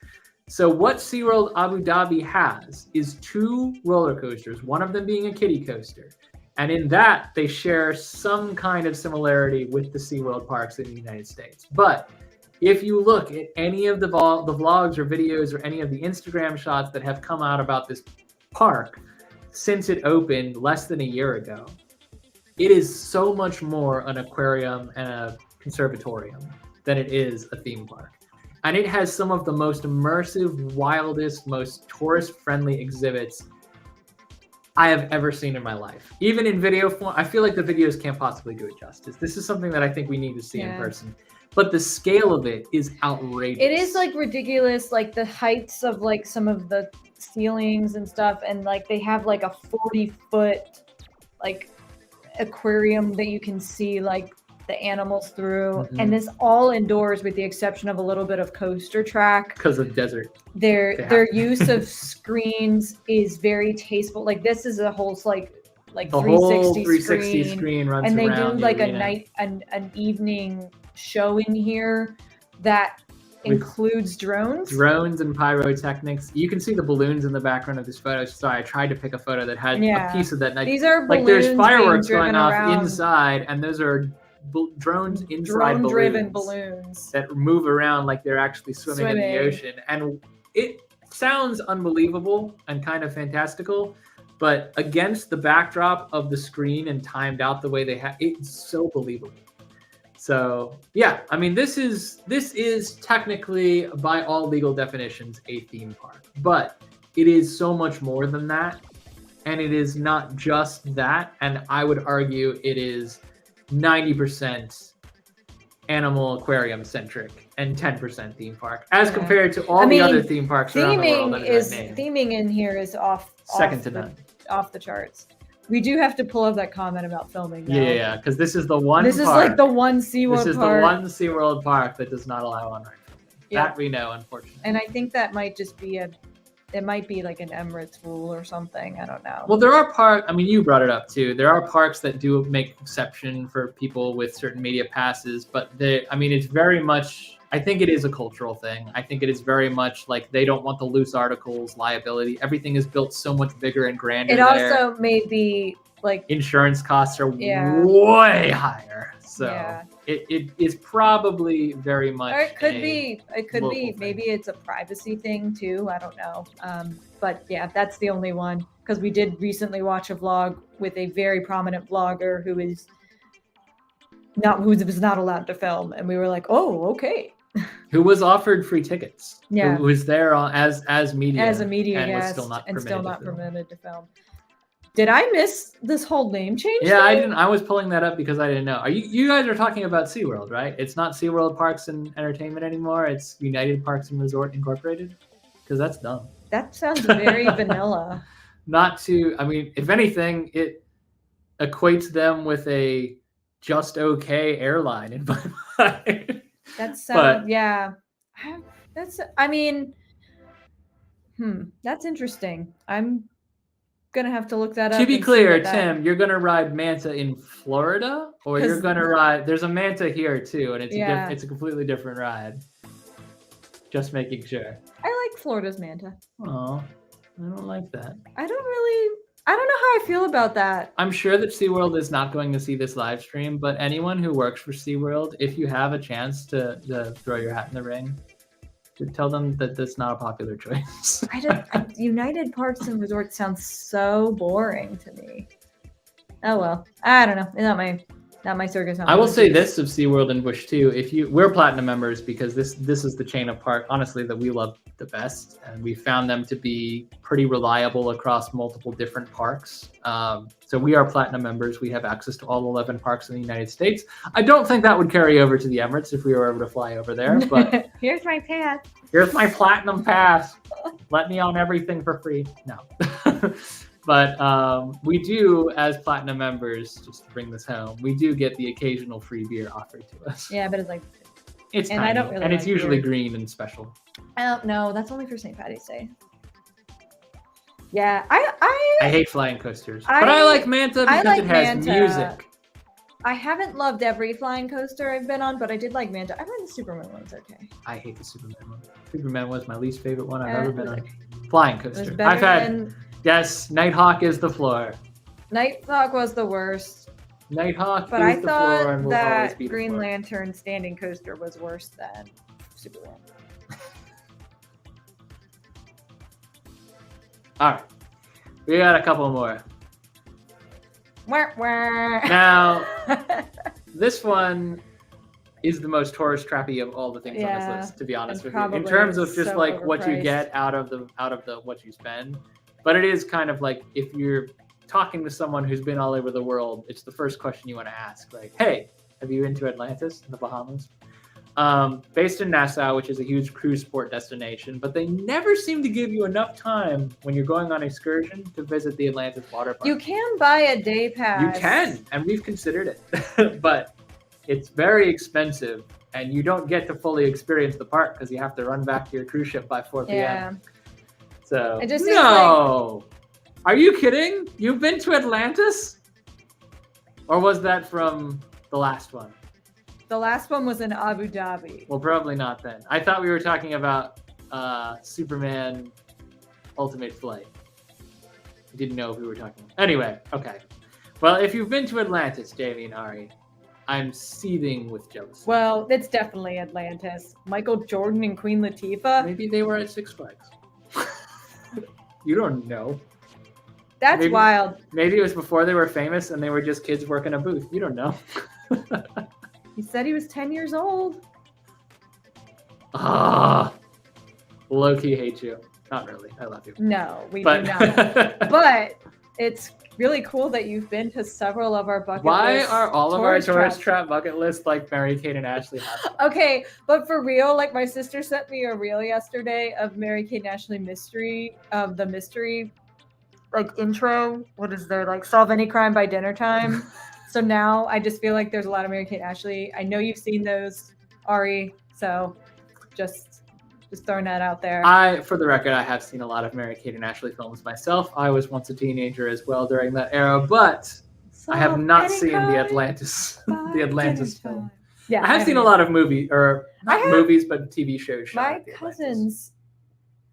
So what SeaWorld Abu Dhabi has is 2 roller coasters, one of them being a kiddie coaster. And in that, they share some kind of similarity with the SeaWorld parks in the United States. But if you look at any of the vlogs or videos or any of the Instagram shots that have come out about this park since it opened less than a year ago, it is so much more an aquarium and a conservatorium than it is a theme park. And it has some of the most immersive, wildest, most tourist-friendly exhibits I have ever seen in my life. Even in video form, I feel like the videos can't possibly do it justice. This is something that I think we need to see in person. But the scale of it is outrageous. It is like ridiculous, like the heights of like some of the ceilings and stuff, and like they have like a 40-foot like aquarium that you can see like the animals through, and this all indoors with the exception of a little bit of coaster track because of desert. Their use of screens is very tasteful. Like this is a whole like the 360 screen runs and they around do like a night an evening show in here that includes drones and pyrotechnics. You can see the balloons in the background of this photo. Sorry, I tried to pick a photo that had a piece of that night. These are like there's fireworks going off inside, and those are drones inside drone-driven balloons that move around like they're actually swimming in the ocean. And it sounds unbelievable and kind of fantastical, but against the backdrop of the screen and timed out the way they have, it's so believable. So yeah, I mean, this is technically by all legal definitions a theme park, but it is so much more than that. And it is not just that. And I would argue it is 90% animal aquarium centric and 10% theme park, as compared to all the other theme parks around the world. Theming in here is second to none, off the charts. We do have to pull up that comment about filming, though. Yeah, because this is the one. This is like the one SeaWorld park. This is the one SeaWorld park that does not allow on-ride filming. That we know, unfortunately. And I think that might just be it might be like an Emirates rule or something. I don't know. Well, there are parks. I mean, you brought it up too. There are parks that do make exception for people with certain media passes, but it's very much. I think it is a cultural thing. I think it is very much like they don't want the loose articles liability. Everything is built so much bigger and grander. It also may be like insurance costs are way higher. So it is probably very much. Or it could be. It could be. Maybe it's a privacy thing too. I don't know. But yeah, that's the only one, because we did recently watch a vlog with a very prominent vlogger who was not allowed to film, and we were like, oh, okay. Who was offered free tickets? Yeah. Who was there as media? As a media and guest, was still not permitted to film. Did I miss this whole name change? Yeah, I didn't. I was pulling that up because I didn't know. You guys are talking about SeaWorld, right? It's not SeaWorld Parks and Entertainment anymore. It's United Parks and Resort Incorporated. Because that's dumb. That sounds very vanilla. If anything, it equates them with a just okay airline in my mind. That's that's interesting. I'm gonna have to look that up. To be clear, Tim, you're gonna ride Manta in Florida, or you're gonna ride. There's a Manta here too, and it's a completely different ride. Just making sure. I like Florida's Manta. Oh, I don't like that. I don't know how I feel about that. I'm sure that SeaWorld is not going to see this live stream, but anyone who works for SeaWorld, if you have a chance to throw your hat in the ring, to tell them that that's not a popular choice. United Parks and Resorts sounds so boring to me. Oh well, I don't know. Not my circus. I will say this of SeaWorld and Bush too. We're platinum members because this is the chain of park, honestly, that we love the best, and we found them to be pretty reliable across multiple different parks. So we are platinum members. We have access to all 11 parks in the United States. I don't think that would carry over to the Emirates if we were able to fly over there. But here's my pass. Here's my platinum pass. Let me on everything for free. No. But we do, as platinum members, just to bring this home, we do get the occasional free beer offered to us. Yeah, but it's tiny, I don't really and it's like usually beer. Green and special. I don't know. That's only for St. Patty's Day. Yeah, I hate flying coasters, but I like Manta because like it has Manta. music. I haven't loved every flying coaster I've been on, but I did like Manta. I find the Superman one's okay. I hate the Superman one. Superman was my least favorite one I've Eh, ever it been was on. okay. Flying It was coaster. better I've had than yes, Nighthawk is the floor. Nighthawk was the worst. Nighthawk But is I the floor and thought will always that be the Green floor. Lantern standing coaster was worse than Superman. All right, we got a couple more. Wah, wah. Now, this one is the most tourist trappy of all the things on this Yeah, list, to be honest and with you. In probably terms of just so like what you overpriced. get out of the what you spend. But it is kind of like if you're talking to someone who's been all over the world, it's the first question you want to ask. Like, hey, have you been to Atlantis in the Bahamas? Based in Nassau, which is a huge cruise port destination, but they never seem to give you enough time when you're going on excursion to visit the Atlantis water park. You can buy a day pass. You can, and we've considered it, but it's very expensive, and you don't get to fully experience the park because you have to run back to your cruise ship by 4 p.m. Yeah. So It just seems no, are you kidding? You've been to Atlantis, or was that from the last one? The last one was in Abu Dhabi. Well, probably not then. I thought we were talking about Superman Ultimate Flight. I didn't know if we were talking. Anyway, okay. Well, if you've been to Atlantis, Jamie and Ari, I'm seething with jealousy. Well, it's definitely Atlantis. Michael Jordan and Queen Latifah. Maybe they were at Six Flags. You don't know. That's maybe, wild. Maybe it was before they were famous and they were just kids working a booth. You don't know. He said he was 10 years old. Ah, low-key hate you. Not really. I love you. No, we But do not. But it's really cool that you've been to several of our bucket why lists. are all of our tourist traps. trap bucket lists like Mary-Kate and Ashley have? Okay, but for real, like my sister sent me a reel yesterday of Mary-Kate and Ashley mystery, of the mystery like intro. What is there, like solve any crime by dinner time? So now I just feel like there's a lot of Mary-Kate and Ashley. I know you've seen those, Ari, so just throwing that out there. For the record, I have seen a lot of Mary-Kate and Ashley films myself. I was once a teenager as well during that era, but I have not seen the Atlantis film. Yeah, I have seen a lot of movies, or not movies, but TV shows. My cousins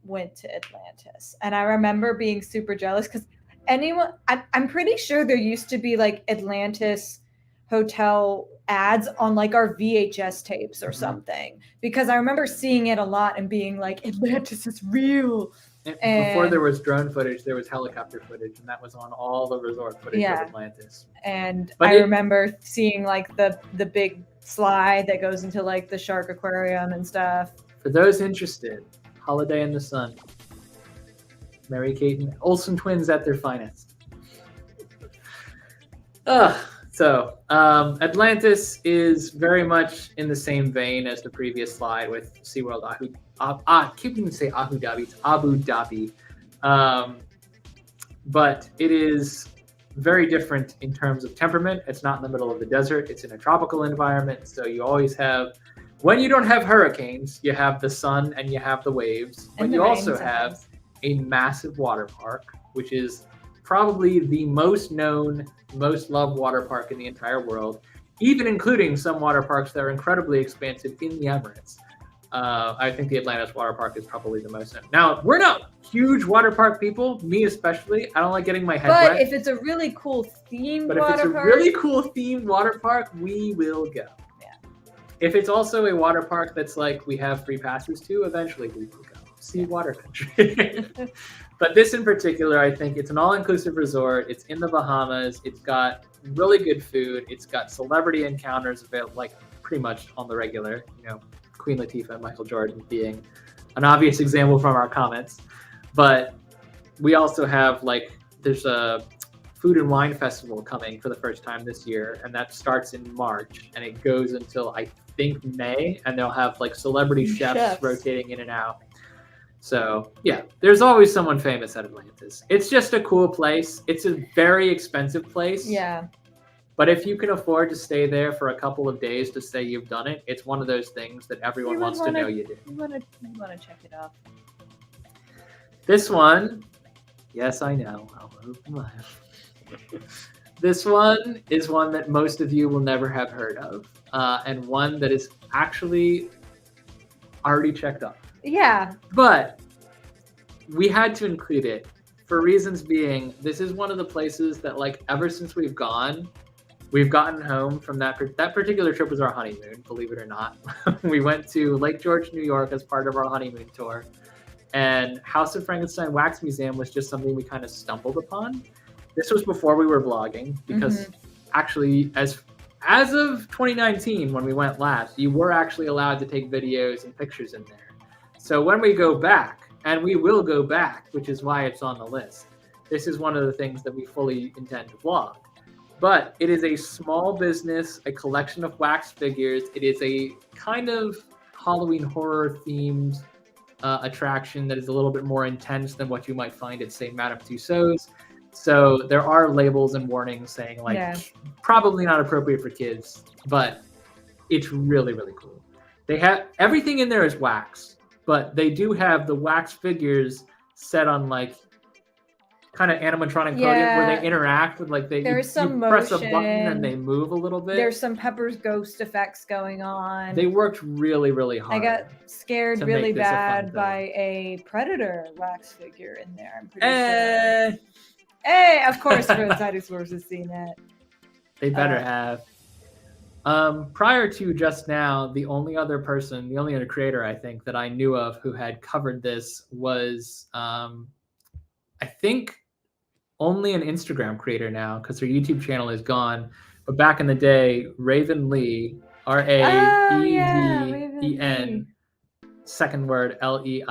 went to Atlantis, and I remember being super jealous because I'm pretty sure there used to be like Atlantis hotel ads on like our VHS tapes or something, because I remember seeing it a lot and being like, Atlantis is real. Before there was drone footage, there was helicopter footage, and that was on all the resort footage of Atlantis. And I remember seeing like the big slide that goes into like the shark aquarium and stuff. For those interested, Holiday in the Sun, Mary-Kate and Olsen twins at their finest. So Atlantis is very much in the same vein as the previous slide with SeaWorld I keep even say Abu Dhabi. It's Abu Dhabi. But it is very different in terms of temperament. It's not in the middle of the desert. It's in a tropical environment. So you always have, when you don't have hurricanes, you have the sun and you have the waves. But you also have a massive water park, which is probably the most known, most loved water park in the entire world, even including some water parks that are incredibly expansive in the Emirates. I think the Atlantis water park is probably the most known. Now, we're not huge water park people, me especially. I don't like getting my head wet. But if it's a really cool themed water park. But if it's a really cool themed water park, we will go. Yeah. If it's also a water park that's like we have free passes to, eventually we will go. See water country. But this in particular, I think it's an all-inclusive resort. It's in the Bahamas. It's got really good food. It's got celebrity encounters available, like pretty much on the regular. You know, Queen Latifah and Michael Jordan being an obvious example from our comments. But we also have there's a food and wine festival coming for the first time this year, and that starts in March and it goes until I think May, and they'll have like celebrity chefs rotating in and out. So yeah, there's always someone famous at Atlantis. It's just a cool place. It's a very expensive place. Yeah. But if you can afford to stay there for a couple of days to say you've done it, it's one of those things that everyone wants to know you did. You want to check it out. This one Yes, I know. I'll move left. This one is one that most of you will never have heard of, and one that is actually already checked off. Yeah. But we had to include it for reasons being, this is one of the places that, like, ever since we've gotten home from that particular trip was our honeymoon, believe it or not. We went to Lake George, New York as part of our honeymoon tour. And House of Frankenstein Wax Museum was just something we kind of stumbled upon. This was before we were vlogging, because actually, as of 2019, when we went last, you were actually allowed to take videos and pictures in there. So when we go back, and we will go back, which is why it's on the list, this is one of the things that we fully intend to vlog. But it is a small business, a collection of wax figures. It is a kind of Halloween horror themed attraction that is a little bit more intense than what you might find at, say, Madame Tussauds. So there are labels and warnings saying, like, probably not appropriate for kids, but it's really, really cool. They have everything in there is wax, but they do have the wax figures set on, like, kind of animatronic podium where they interact with, like, you press a button and they move a little bit. There's some Pepper's ghost effects going on. They worked really, really hard. I got scared really bad by a Predator wax figure in there, I'm pretty sure. Hey, of course, Roadside Explorers has seen it. They better have. Prior to just now, the only other creator I think that I knew of who had covered this was, I think, only an Instagram creator now, because her YouTube channel is gone. But back in the day, Raven Lee, Raven, second word Leigh,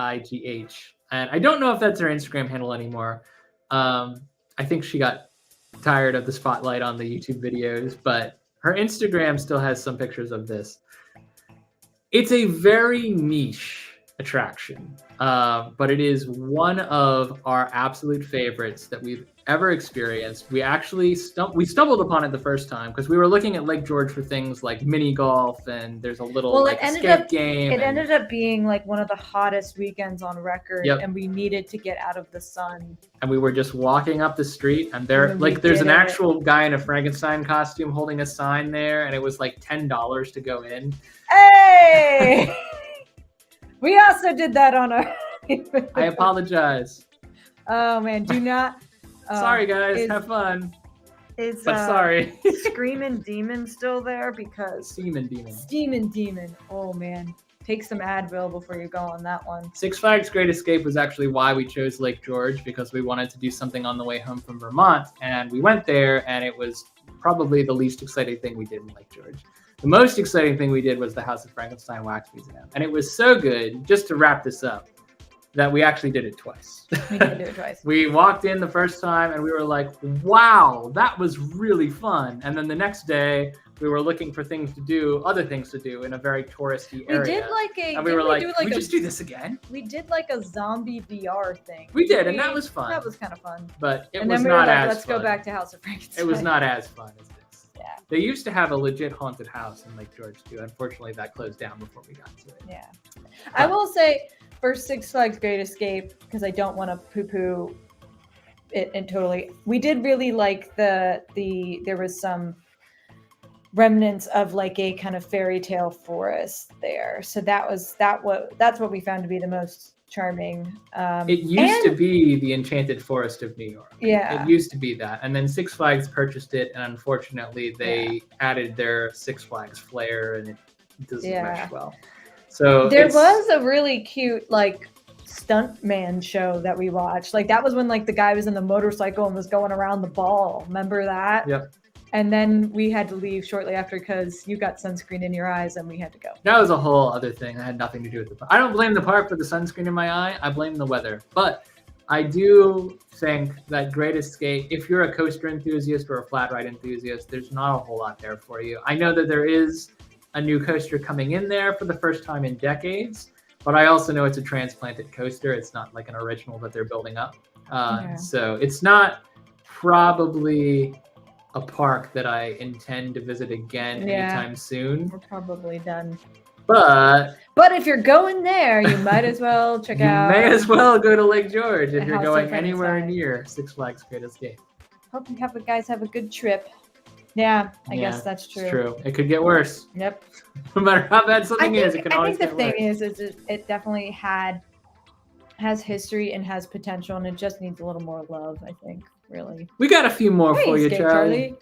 and I don't know if that's her Instagram handle anymore. I think she got tired of the spotlight on the YouTube videos, but her Instagram still has some pictures of this. It's a very niche attraction, but it is one of our absolute favorites that we've ever experienced. We actually stumbled upon it the first time because we were looking at Lake George for things like mini golf, and there's a little escape game. It ended up being like one of the hottest weekends on record, and we needed to get out of the sun. And we were just walking up the street, and there's an actual guy in a Frankenstein costume holding a sign there, and it was like $10 to go in. Hey! We also did that on our... I apologize. Oh, man. Do not... sorry, guys. Have fun. Is sorry. Screamin' Demon still there? Because... Steamin' Demon. Oh, man. Take some Advil before you go on that one. Six Flags Great Escape was actually why we chose Lake George, because we wanted to do something on the way home from Vermont. And we went there, and it was probably the least exciting thing we did in Lake George. The most exciting thing we did was the House of Frankenstein Wax Museum. And it was so good, just to wrap this up, that we actually did it twice. We did do it twice. We walked in the first time and we were like, wow, that was really fun. And then the next day we were looking for other things to do in a very touristy area. We did we just do this again? We did like a zombie VR thing. We did, and that was fun. That was kind of fun. But it was not as fun. Let's go back to House of Frankenstein. It was not as fun as this. Yeah. They used to have a legit haunted house in Lake George too. Unfortunately, that closed down before we got to it. Yeah. I will say, for Six Flags Great Escape, because I don't want to poo-poo it and totally. We did really like there was some remnants of like a kind of fairy tale forest there. So that's what we found to be the most charming. It used to be the Enchanted Forest of New York. Yeah. It used to be that. And then Six Flags purchased it, and unfortunately they added their Six Flags flair, and it doesn't mesh well. So there was a really cute like stuntman show that we watched. Like that was when like the guy was in the motorcycle and was going around the ball. Remember that? Yep. And then we had to leave shortly after because you got sunscreen in your eyes and we had to go. That was a whole other thing. That had nothing to do with the park. I don't blame the park for the sunscreen in my eye. I blame the weather. But I do think that Great Escape, if you're a coaster enthusiast or a flat ride enthusiast, there's not a whole lot there for you. I know that there is a new coaster coming in there for the first time in decades, but I also know it's a transplanted coaster. It's not like an original that they're building up. So it's not probably a park that I intend to visit again anytime soon. We're probably done. But if you're going there, you might as well check you out. may as well go to Lake George if the you're House of going anywhere Frankenstein. near Six Flags Great Escape. Hope you guys have a good trip. Yeah, I Yeah, guess that's true. It's true. It could get worse. Yep. No matter how bad something is, it can I always think the get thing worse. is it definitely has history and has potential, and it just needs a little more love. I think, really. We got a few more Hey, for you, Escape Charlie.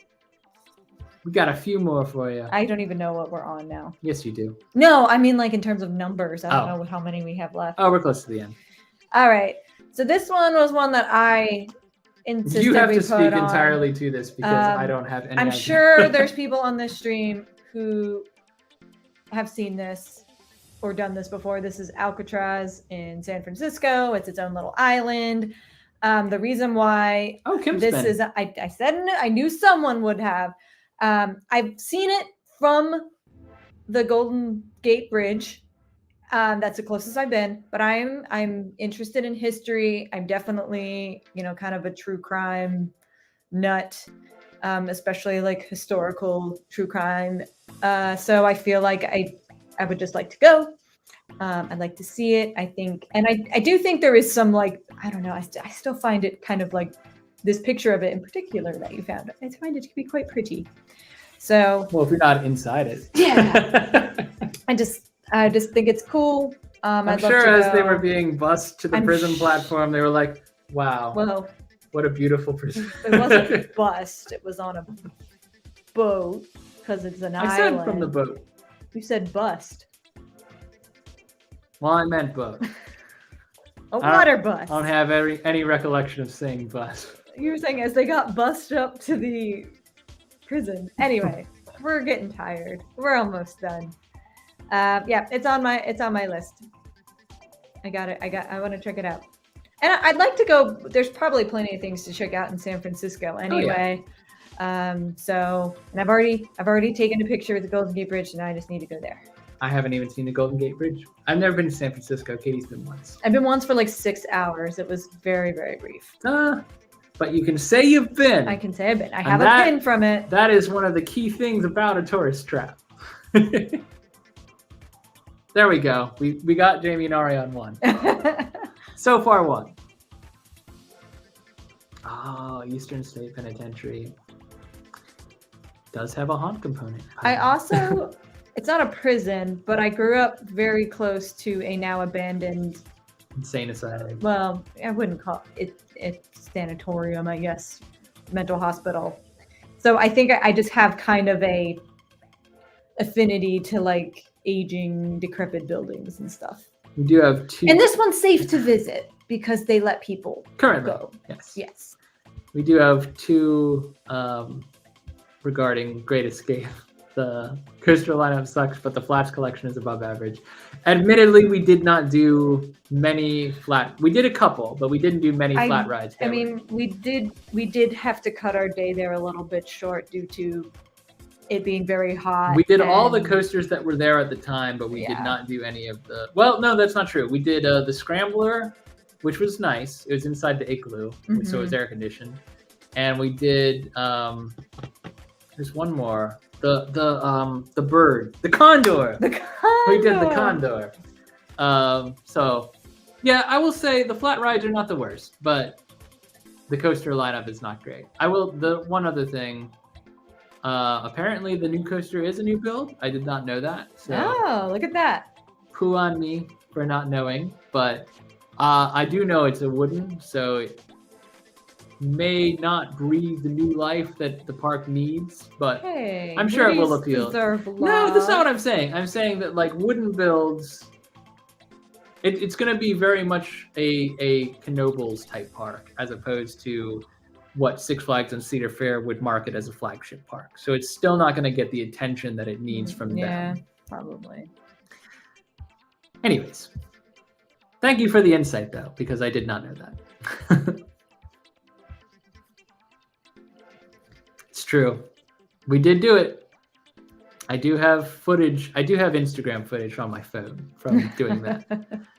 We got a few more for you. I don't even know what we're on now. Yes, you do. No, I mean like in terms of numbers. I don't know how many we have left. Oh, we're close to the end. All right. So this one was one that I insisted You have we to put speak on. entirely to this because I don't have any I'm idea. sure there's people on this stream who have seen this or done this before. This is Alcatraz in San Francisco. It's its own little island. The reason why Kim's this been. is, I said I knew someone would have. I've seen it from the Golden Gate Bridge. That's the closest I've been, but I'm interested in history. I'm definitely, kind of a true crime nut, especially like historical true crime. So I feel like I would just like to go. I'd like to see it. I think, and I do think there is some like, I don't know. I still find it kind of like this picture of it in particular that you found. I find it to be quite pretty. So, well, if you're not inside it, yeah, I just think it's cool. I'm sure as they were being bussed to the prison platform, they were like, "Wow, well, what a beautiful prison." It wasn't bust; it was on a boat because it's an island. I said from the boat. You said bust. Well, I meant boat. A water bus. I don't have any recollection of saying bus. You were saying as they got bussed up to the prison. Anyway, we're getting tired. We're almost done. Yeah, it's on my list. I got it. I want to check it out. And I'd like to go. There's probably plenty of things to check out in San Francisco anyway. Oh, yeah. And I've already taken a picture of the Golden Gate Bridge, and I just need to go there. I haven't even seen the Golden Gate Bridge. I've never been to San Francisco. Katie's been once. I've been once for like 6 hours. It was very, very brief. But you can say you've been. I can say I've been. I have a pin from it. That is one of the key things about a tourist trap. There we go. We got Jamie and Ari on one. So far, one. Oh, Eastern State Penitentiary does have a haunt component. I also, it's not a prison, but I grew up very close to a now abandoned insane asylum. Well, I wouldn't call it sanatorium, I guess, mental hospital. So I think I just have kind of a affinity to like aging, decrepit buildings and stuff. We do have two. And this one's safe to visit because they let people currently go. Yes. We do have two regarding Great Escape. The coaster lineup sucks, but the flats collection is above average. Admittedly, we did not do many flat. We did a couple, but we didn't do many flat rides. I mean, we did have to cut our day there a little bit short due to it being very hot. We did all the coasters that were there at the time, but we did not do any of the. Well, no, that's not true. We did the Scrambler, which was nice. It was inside the igloo, so it was air conditioned, and we did. There's one more. The bird, the condor. We did the condor. So yeah, I will say the flat rides are not the worst, but the coaster lineup is not great. The one other thing, apparently the new coaster is a new build. I did not know that. So look at that. Poo on me for not knowing, but I do know it's a wooden, so it may not breathe the new life that the park needs, but hey, I'm sure it will appeal. No, that's not what I'm saying. I'm saying that like wooden builds, it's going to be very much a Knoebels type park as opposed to what Six Flags and Cedar Fair would market as a flagship park. So it's still not going to get the attention that it needs from them. Yeah, probably. Anyways, thank you for the insight though, because I did not know that. It's true. We did do it. I do have footage. I do have Instagram footage on my phone from doing that.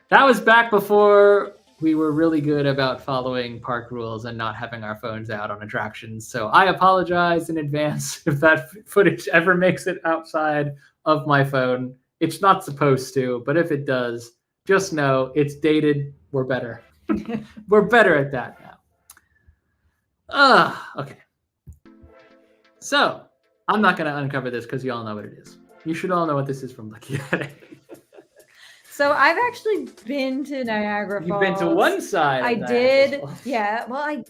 That was back before we were really good about following park rules and not having our phones out on attractions. So I apologize in advance if that footage ever makes it outside of my phone. It's not supposed to, but if it does, just know it's dated. We're better. We're better at that now. Okay. So, I'm not going to uncover this because you all know what it is. You should all know what this is from Lucky Attic. So I've actually been to Niagara Falls. You've been to one side. I did. Yeah. Well,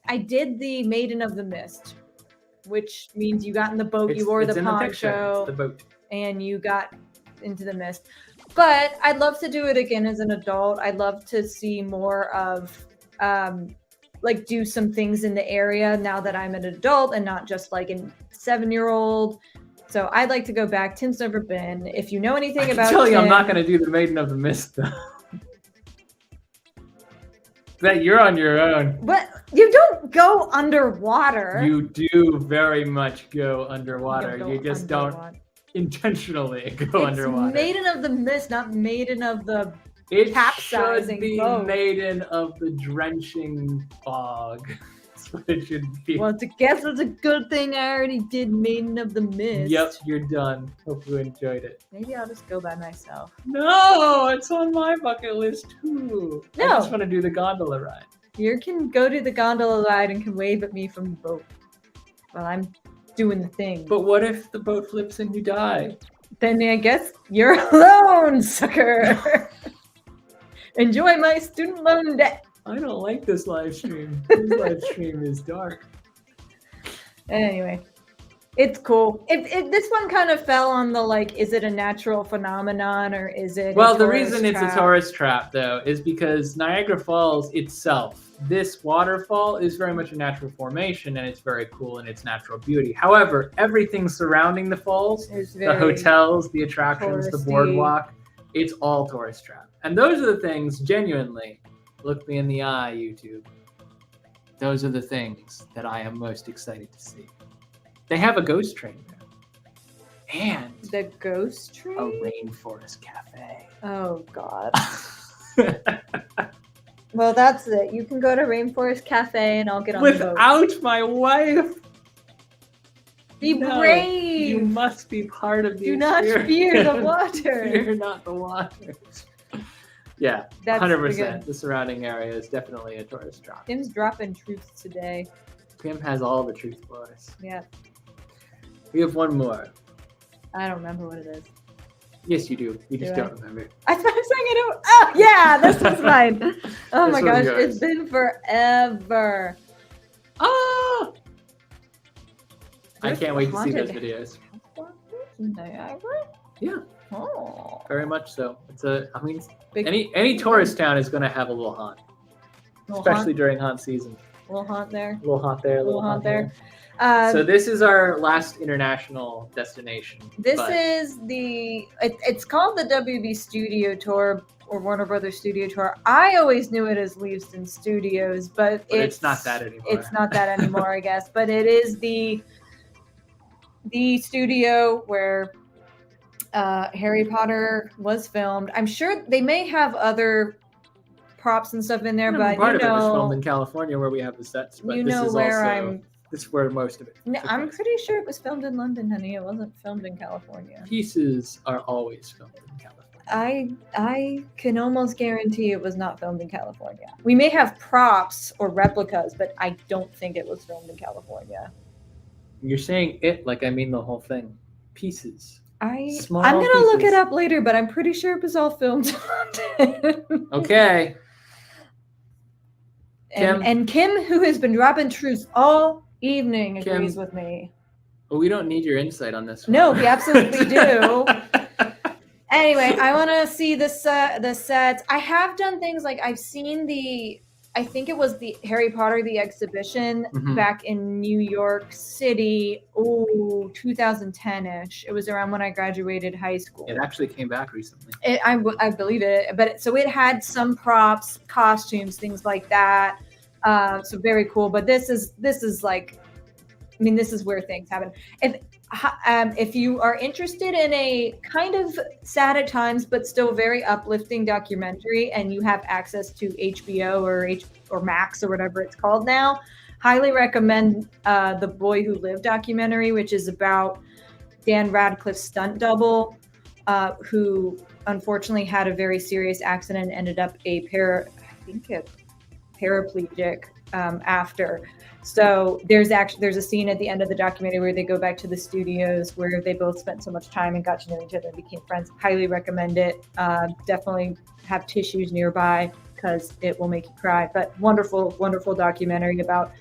I did the Maiden of the Mist, which means you got in the boat, you wore the poncho, the boat, and you got into the mist. But I'd love to do it again as an adult. I'd love to see more of, like, do some things in the area now that I'm an adult and not just like a 7-year-old. So I'd like to go back. Tim's never been. If you know anything about Tim, Tim, I'm not going to do the Maiden of the Mist though. That you're on your own. But you don't go underwater. You do very much go underwater. You just don't intentionally go underwater. It's Maiden of the Mist, not Maiden of the capsizing should be boat. Maiden of the drenching fog. That's what it should be. Well, I guess it's a good thing I already did Maiden of the Mist. Yep, you're done. Hope you enjoyed it. Maybe I'll just go by myself. No, it's on my bucket list too. No. I just want to do the gondola ride. You can go to the gondola ride and can wave at me from the boat while I'm doing the thing. But what if the boat flips and you die? Then I guess you're alone, sucker. Enjoy my student loan debt. I don't like this live stream. This live stream is dark. Anyway, it's cool. This one kind of fell on the, like, is it a natural phenomenon or is it Well, the reason it's a tourist trap, though, is because Niagara Falls itself, this waterfall is very much a natural formation and it's very cool in its natural beauty. However, everything surrounding the falls, the hotels, the attractions, the boardwalk, it's all tourist trap. And those are the things, genuinely, look me in the eye, YouTube. Those are the things that I am most excited to see. They have a ghost train there. And the ghost train? A rainforest cafe. Oh, God. Well, that's it. You can go to Rainforest Cafe and I'll get on the boat. Without my wife! Be brave! You must be part of the Do not fear the water! Fear not the water. Yeah, that's 100%. The surrounding area is definitely a tourist trap. Tim's dropping truths today. Tim has all the truth for us. Yeah. We have one more. I don't remember what it is. Yes, you do. You just don't remember. I thought I was saying I don't. Oh, yeah, this was mine. Oh my gosh, it's been forever. Oh! I can't wait to see those videos. Niagara? Yeah. Oh. Very much so. It's any tourist town is going to have a little haunt. Especially during haunt season. A little haunt there. A little haunt there. A little haunt there. So this is our last international destination. This is it's called the WB Studio Tour or Warner Brothers Studio Tour. I always knew it as Leavesden Studios, but it's not that anymore. It's not that anymore, I guess. But it is the studio where Harry Potter was filmed. I'm sure they may have other props and stuff in there, but part of it was filmed in California where we have the sets. But this is where most of it. No, I'm pretty sure it was filmed in London, honey. It wasn't filmed in California. Pieces are always filmed in California. I can almost guarantee it was not filmed in California. We may have props or replicas, but I don't think it was filmed in California. You're saying it like I mean the whole thing. Pieces. I'm gonna look it up later, but I'm pretty sure it was all filmed in London. Okay. And Kim, who has been dropping truths all evening, agrees with me. Well, we don't need your insight on this one. No, we absolutely do. Anyway, I want to see the sets. I have done things like I've seen I think it was the Harry Potter, the exhibition back in New York City. 2010-ish. It was around when I graduated high school. It actually came back recently. I believe it. But so it had some props, costumes, things like that. So very cool. But this is like, I mean, this is where things happen. If you are interested in a kind of sad at times but still very uplifting documentary, and you have access to HBO or Max or whatever it's called now, highly recommend the Boy Who Lived documentary, which is about Dan Radcliffe's stunt double. who unfortunately had a very serious accident and ended up a paraplegic after. So there's a scene at the end of the documentary where they go back to the studios where they both spent so much time and got to know each other and became friends. Highly recommend it. Definitely have tissues nearby because it will make you cry. But wonderful, wonderful documentary about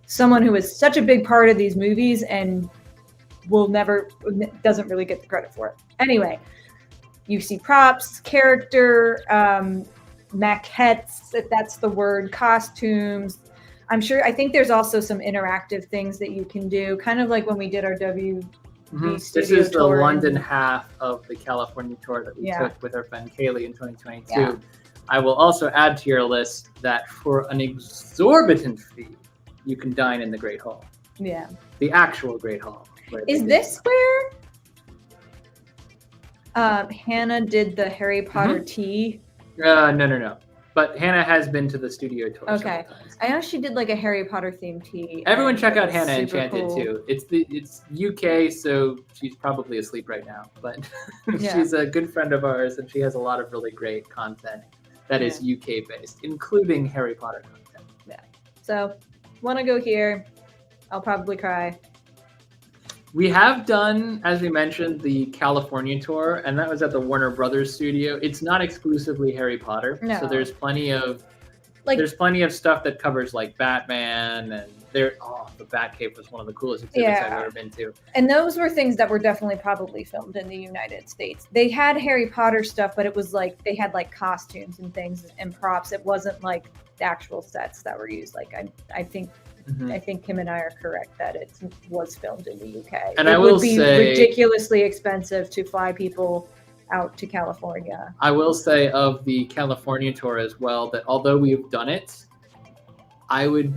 someone who is such a big part of these movies and doesn't really get the credit for it. Anyway, you see props, character, maquettes, if that's the word, costumes. I think there's also some interactive things that you can do, kind of like when we did our WB This is the London half of the California tour that we took with our friend Kaylee in 2022. Yeah. I will also add to your list that for an exorbitant fee, you can dine in the Great Hall. Yeah. The actual Great Hall. Is this where Hannah did the Harry Potter tea? No. But Hannah has been to the studio tour. Okay. I know she did like a Harry Potter themed tea. Everyone check out Hannah Enchanted too. It's UK, so she's probably asleep right now. But she's a good friend of ours, and she has a lot of really great content that is UK based, including Harry Potter content. Yeah. So, want to go here? I'll probably cry. We have done, as we mentioned, the California tour, and that was at the Warner Brothers studio. It's not exclusively Harry Potter, so there's plenty of stuff that covers like Batman, and the Batcave was one of the coolest exhibits I've ever been to. And those were things that were definitely probably filmed in the United States. They had Harry Potter stuff, but it was like they had like costumes and things and props. It wasn't like the actual sets that were used. Like I think Kim and I are correct that it was filmed in the UK. And it would be ridiculously expensive to fly people out to California. I will say of the California tour as well that although we've done it, I would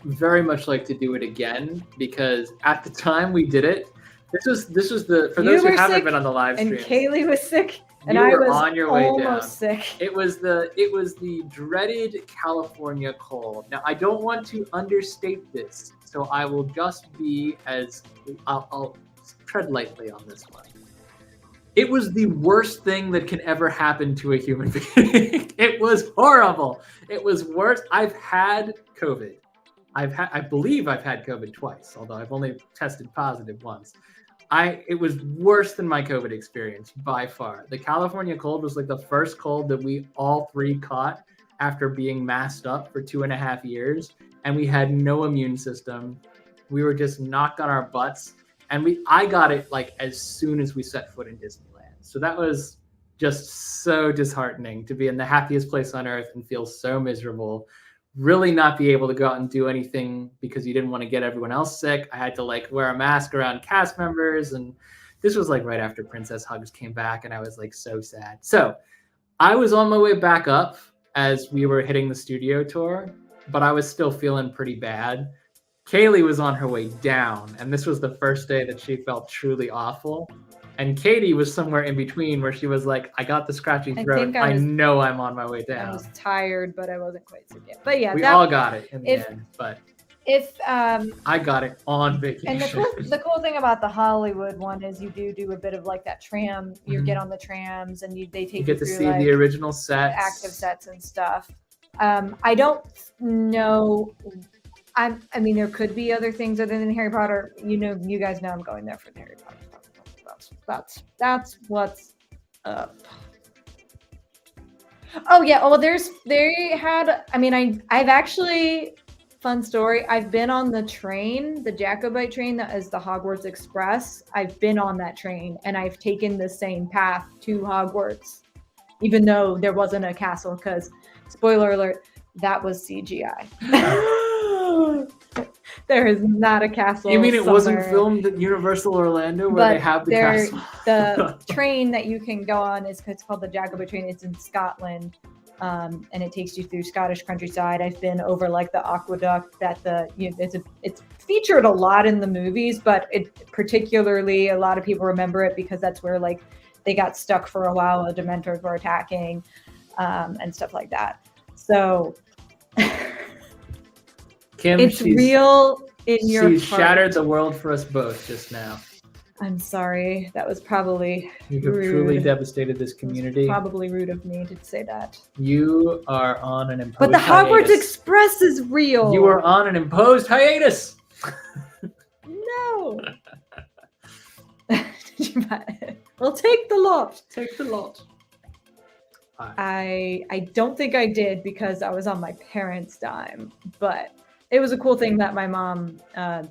very much like to do it again because at the time we did it, this was for those who haven't been on the live stream. And Kaylee was sick. And you were I was on your way almost down. Sick. It was the dreaded California cold. Now I don't want to understate this, so I will just be I'll tread lightly on this one. It was the worst thing that can ever happen to a human being. It was horrible. It was worse. I've had COVID. I believe I've had COVID twice, although I've only tested positive once. It was worse than my COVID experience by far. The California cold was like the first cold that we all three caught after being masked up for 2.5 years, and we had no immune system. We were just knocked on our butts, and I got it like as soon as we set foot in Disneyland. So that was just so disheartening to be in the happiest place on earth and feel so miserable. Really not be able to go out and do anything because you didn't want to get everyone else sick. I had to like wear a mask around cast members, and this was like right after Princess Hugs came back, and I was like so sad. So I was on my way back up as we were hitting the studio tour, but I was still feeling pretty bad. Kaylee was on her way down, and this was the first day that she felt truly awful. And Katie was somewhere in between where she was like, I got the scratchy throat. I know I'm on my way down. I was tired, but I wasn't quite sick yet. But yeah, we all got it in the end. But I got it on vacation. And the cool thing about the Hollywood one is you do a bit of like that tram. You get on the trams and they take you get to through, see like, the original sets, active sets and stuff. I don't know. I mean, there could be other things other than Harry Potter. You guys know I'm going there for the Harry Potter stuff. That's what's up. Oh yeah. Oh, I've actually, fun story. I've been on the train, the Jacobite train that is the Hogwarts Express. I've been on that train and I've taken the same path to Hogwarts, even though there wasn't a castle because, spoiler alert, that was CGI. There is not a castle. You mean it wasn't filmed at Universal Orlando where they have the castle? The train that you can go on it's called the Jacobite train. It's in Scotland, and it takes you through Scottish countryside. I've been over like the aqueduct that it's featured a lot in the movies, but it particularly a lot of people remember it because that's where like they got stuck for a while. The Dementors were attacking, and stuff like that. So. Kim, it's real in your She's heart. Shattered the world for us both just now. I'm sorry. That was probably You have truly rude. devastated this community. Probably rude of me to say that. You are on an imposed But the Hogwarts hiatus. Express is real. You are on an imposed hiatus. No. Well, take the lot. Take the lot. I don't think I did because I was on my parents' dime, but it was a cool thing that my mom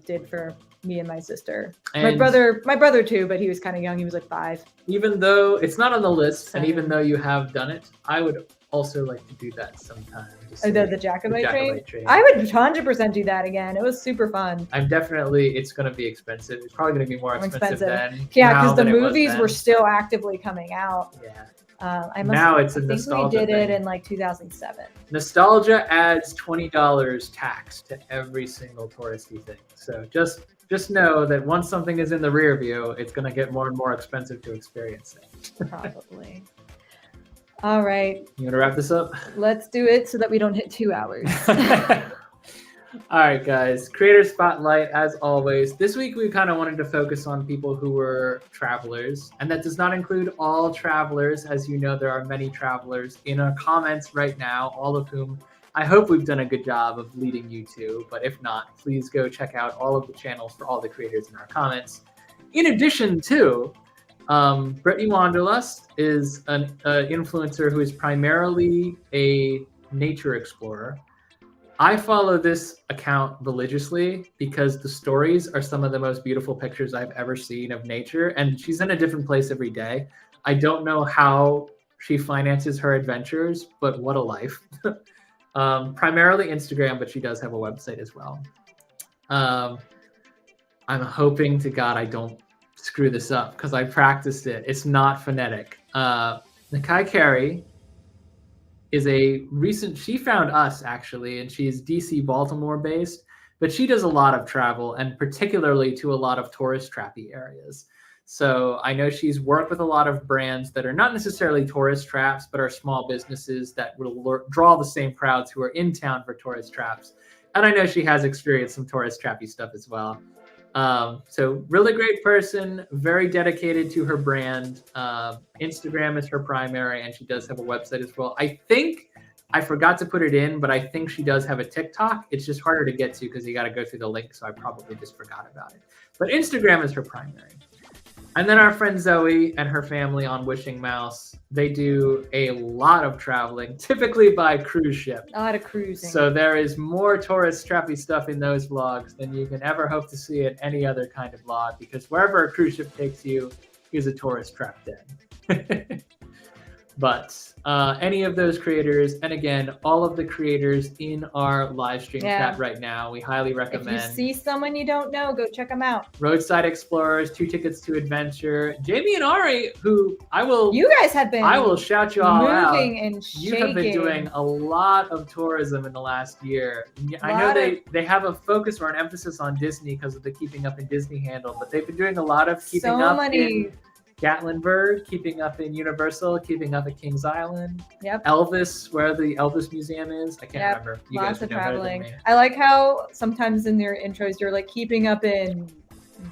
did for me and my sister. And my brother too, but he was kind of young. He was like 5. even though it's not on the list, and 7. even though you have done it, I would also like to do that sometime. The Jacobite train? I would 100% do that again. It was super fun. It's going to be expensive. It's probably going to be more expensive than yeah, because the movies were still actively coming out. Yeah. I think we did it in like 2007. Nostalgia adds $20 tax to every single touristy thing. So just know that once something is in the rear view, it's going to get more and more expensive to experience it. Probably. All right. You want to wrap this up? Let's do it so that we don't hit 2 hours. All right, guys. Creator Spotlight, as always. This week, we kind of wanted to focus on people who were travelers, and that does not include all travelers. As you know, there are many travelers in our comments right now, all of whom I hope we've done a good job of leading you to, but if not, please go check out all of the channels for all the creators in our comments. In addition to, Brittany Wanderlust is an influencer who is primarily a nature explorer. I follow this account religiously because the stories are some of the most beautiful pictures I've ever seen of nature, and she's in a different place every day. I don't know how she finances her adventures, but what a life. Primarily Instagram, but she does have a website as well. I'm hoping to God I don't screw this up because I practiced it. It's not phonetic. Nakai Carey is she found us actually, and she's DC Baltimore based, but she does a lot of travel and particularly to a lot of tourist trappy areas. So I know she's worked with a lot of brands that are not necessarily tourist traps, but are small businesses that will draw the same crowds who are in town for tourist traps. And I know she has experienced some tourist trappy stuff as well. So really great person, very dedicated to her brand. Instagram is her primary, and she does have a website as well. I think I forgot to put it in, but I think she does have a TikTok. It's just harder to get to because you got to go through the link, so I probably just forgot about it. But Instagram is her primary. And then our friend Zoe and her family on Wishing Mouse, they do a lot of traveling, typically by cruise ship. A lot of cruising. So there is more tourist trappy stuff in those vlogs than you can ever hope to see in any other kind of vlog, because wherever a cruise ship takes you is a tourist trap den. But any of those creators, and again, all of the creators in our live stream chat right now, we highly recommend. If you see someone you don't know, go check them out. Roadside Explorers, 2 Tickets to Adventure, Jamie and Ari, who I will shout you all out. And shaking. You have been doing a lot of tourism in the last year. I know they have a focus or an emphasis on Disney because of the Keeping Up in Disney handle, but they've been doing a lot of keeping up in Gatlinburg, keeping up in Universal, keeping up at Kings Island. Yep. Elvis, where the Elvis Museum is. I can't remember. You Lots guys of know better than traveling. me. I like how sometimes in their intros you're like keeping up in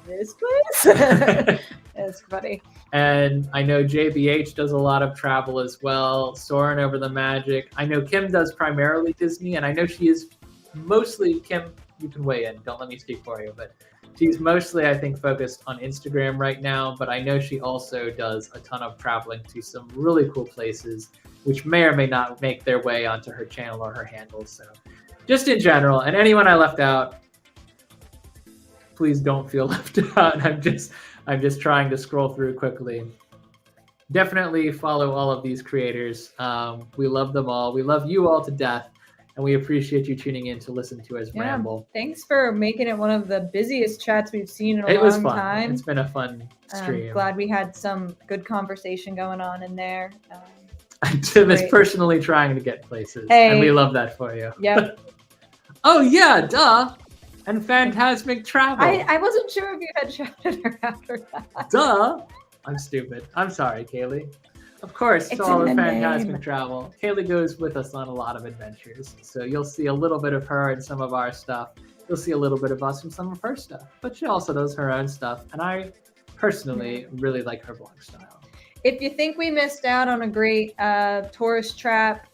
this place. It's funny. And I know JBH does a lot of travel as well. Soaring Over the Magic. I know Kim does primarily Disney, and I know she is mostly, Kim, you can weigh in. Don't let me speak for you, but she's mostly, I think, focused on Instagram right now, but I know she also does a ton of traveling to some really cool places, which may or may not make their way onto her channel or her handles. So just in general, and anyone I left out, please don't feel left out. I'm just trying to scroll through quickly. Definitely follow all of these creators. We love them all. We love you all to death. And we appreciate you tuning in to listen to us ramble. Thanks for making it one of the busiest chats we've seen in a long time. It's been a fun stream. I'm glad we had some good conversation going on in there. Tim is personally trying to get places, and we love that for you. Yep. Oh, yeah, duh. And Phantasmic Travel. I wasn't sure if you had shouted her after that. Duh. I'm stupid. I'm sorry, Kaylee. Of course, it's all of Phantasmic Travel. Kaylee goes with us on a lot of adventures, so you'll see a little bit of her and some of our stuff. You'll see a little bit of us from some of her stuff, but she also does her own stuff, and I personally really like her vlog style. If you think we missed out on a great tourist trap,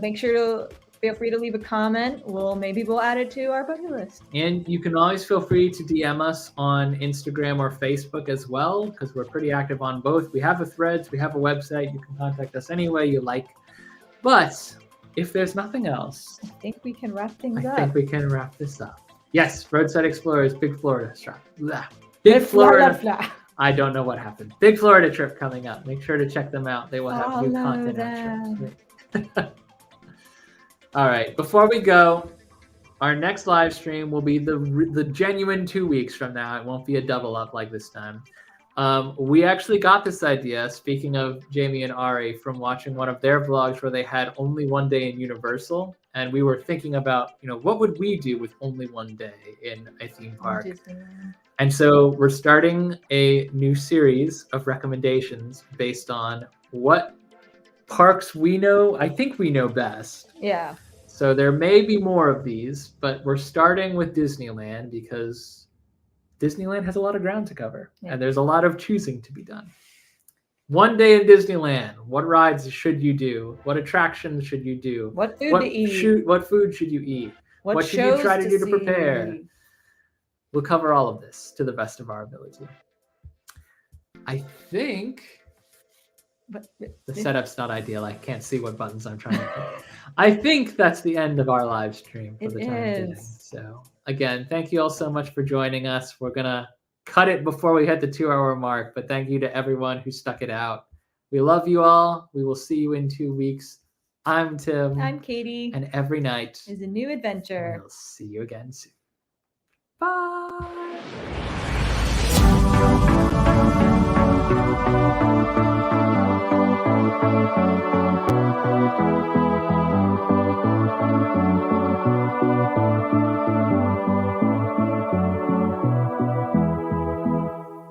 make sure to feel free to leave a comment. Maybe we'll add it to our bucket list. And you can always feel free to DM us on Instagram or Facebook as well, because we're pretty active on both. We have a Threads, we have a website. You can contact us any way you like. But if there's nothing else, I think we can wrap things up. I think we can wrap this up. Yes, Roadside Explorers, Big Florida trip. Big Florida. I don't know what happened. Big Florida trip coming up. Make sure to check them out. They will have new content on trips. All right. Before we go, our next live stream will be the genuine 2 weeks from now. It won't be a double up like this time. We actually got this idea, speaking of Jamie and Ari, from watching one of their vlogs where they had only one day in Universal. And we were thinking about, what would we do with only one day in a theme park? And so we're starting a new series of recommendations based on what parks we know. I think we know best. Yeah. So there may be more of these, but we're starting with Disneyland because Disneyland has a lot of ground to cover, and there's a lot of choosing to be done. One day in Disneyland, what rides should you do? What attractions should you do? What food to eat? What food should you eat? What should you try to do to prepare? We'll cover all of this to the best of our ability. I think the setup's not ideal. I can't see what buttons I'm trying to click. I think that's the end of our live stream for the time being. So again, thank you all so much for joining us. We're going to cut it before we hit the 2-hour mark, but thank you to everyone who stuck it out. We love you all. We will see you in 2 weeks. I'm Tim. I'm Katie. And every night is a new adventure. We'll see you again soon. Bye.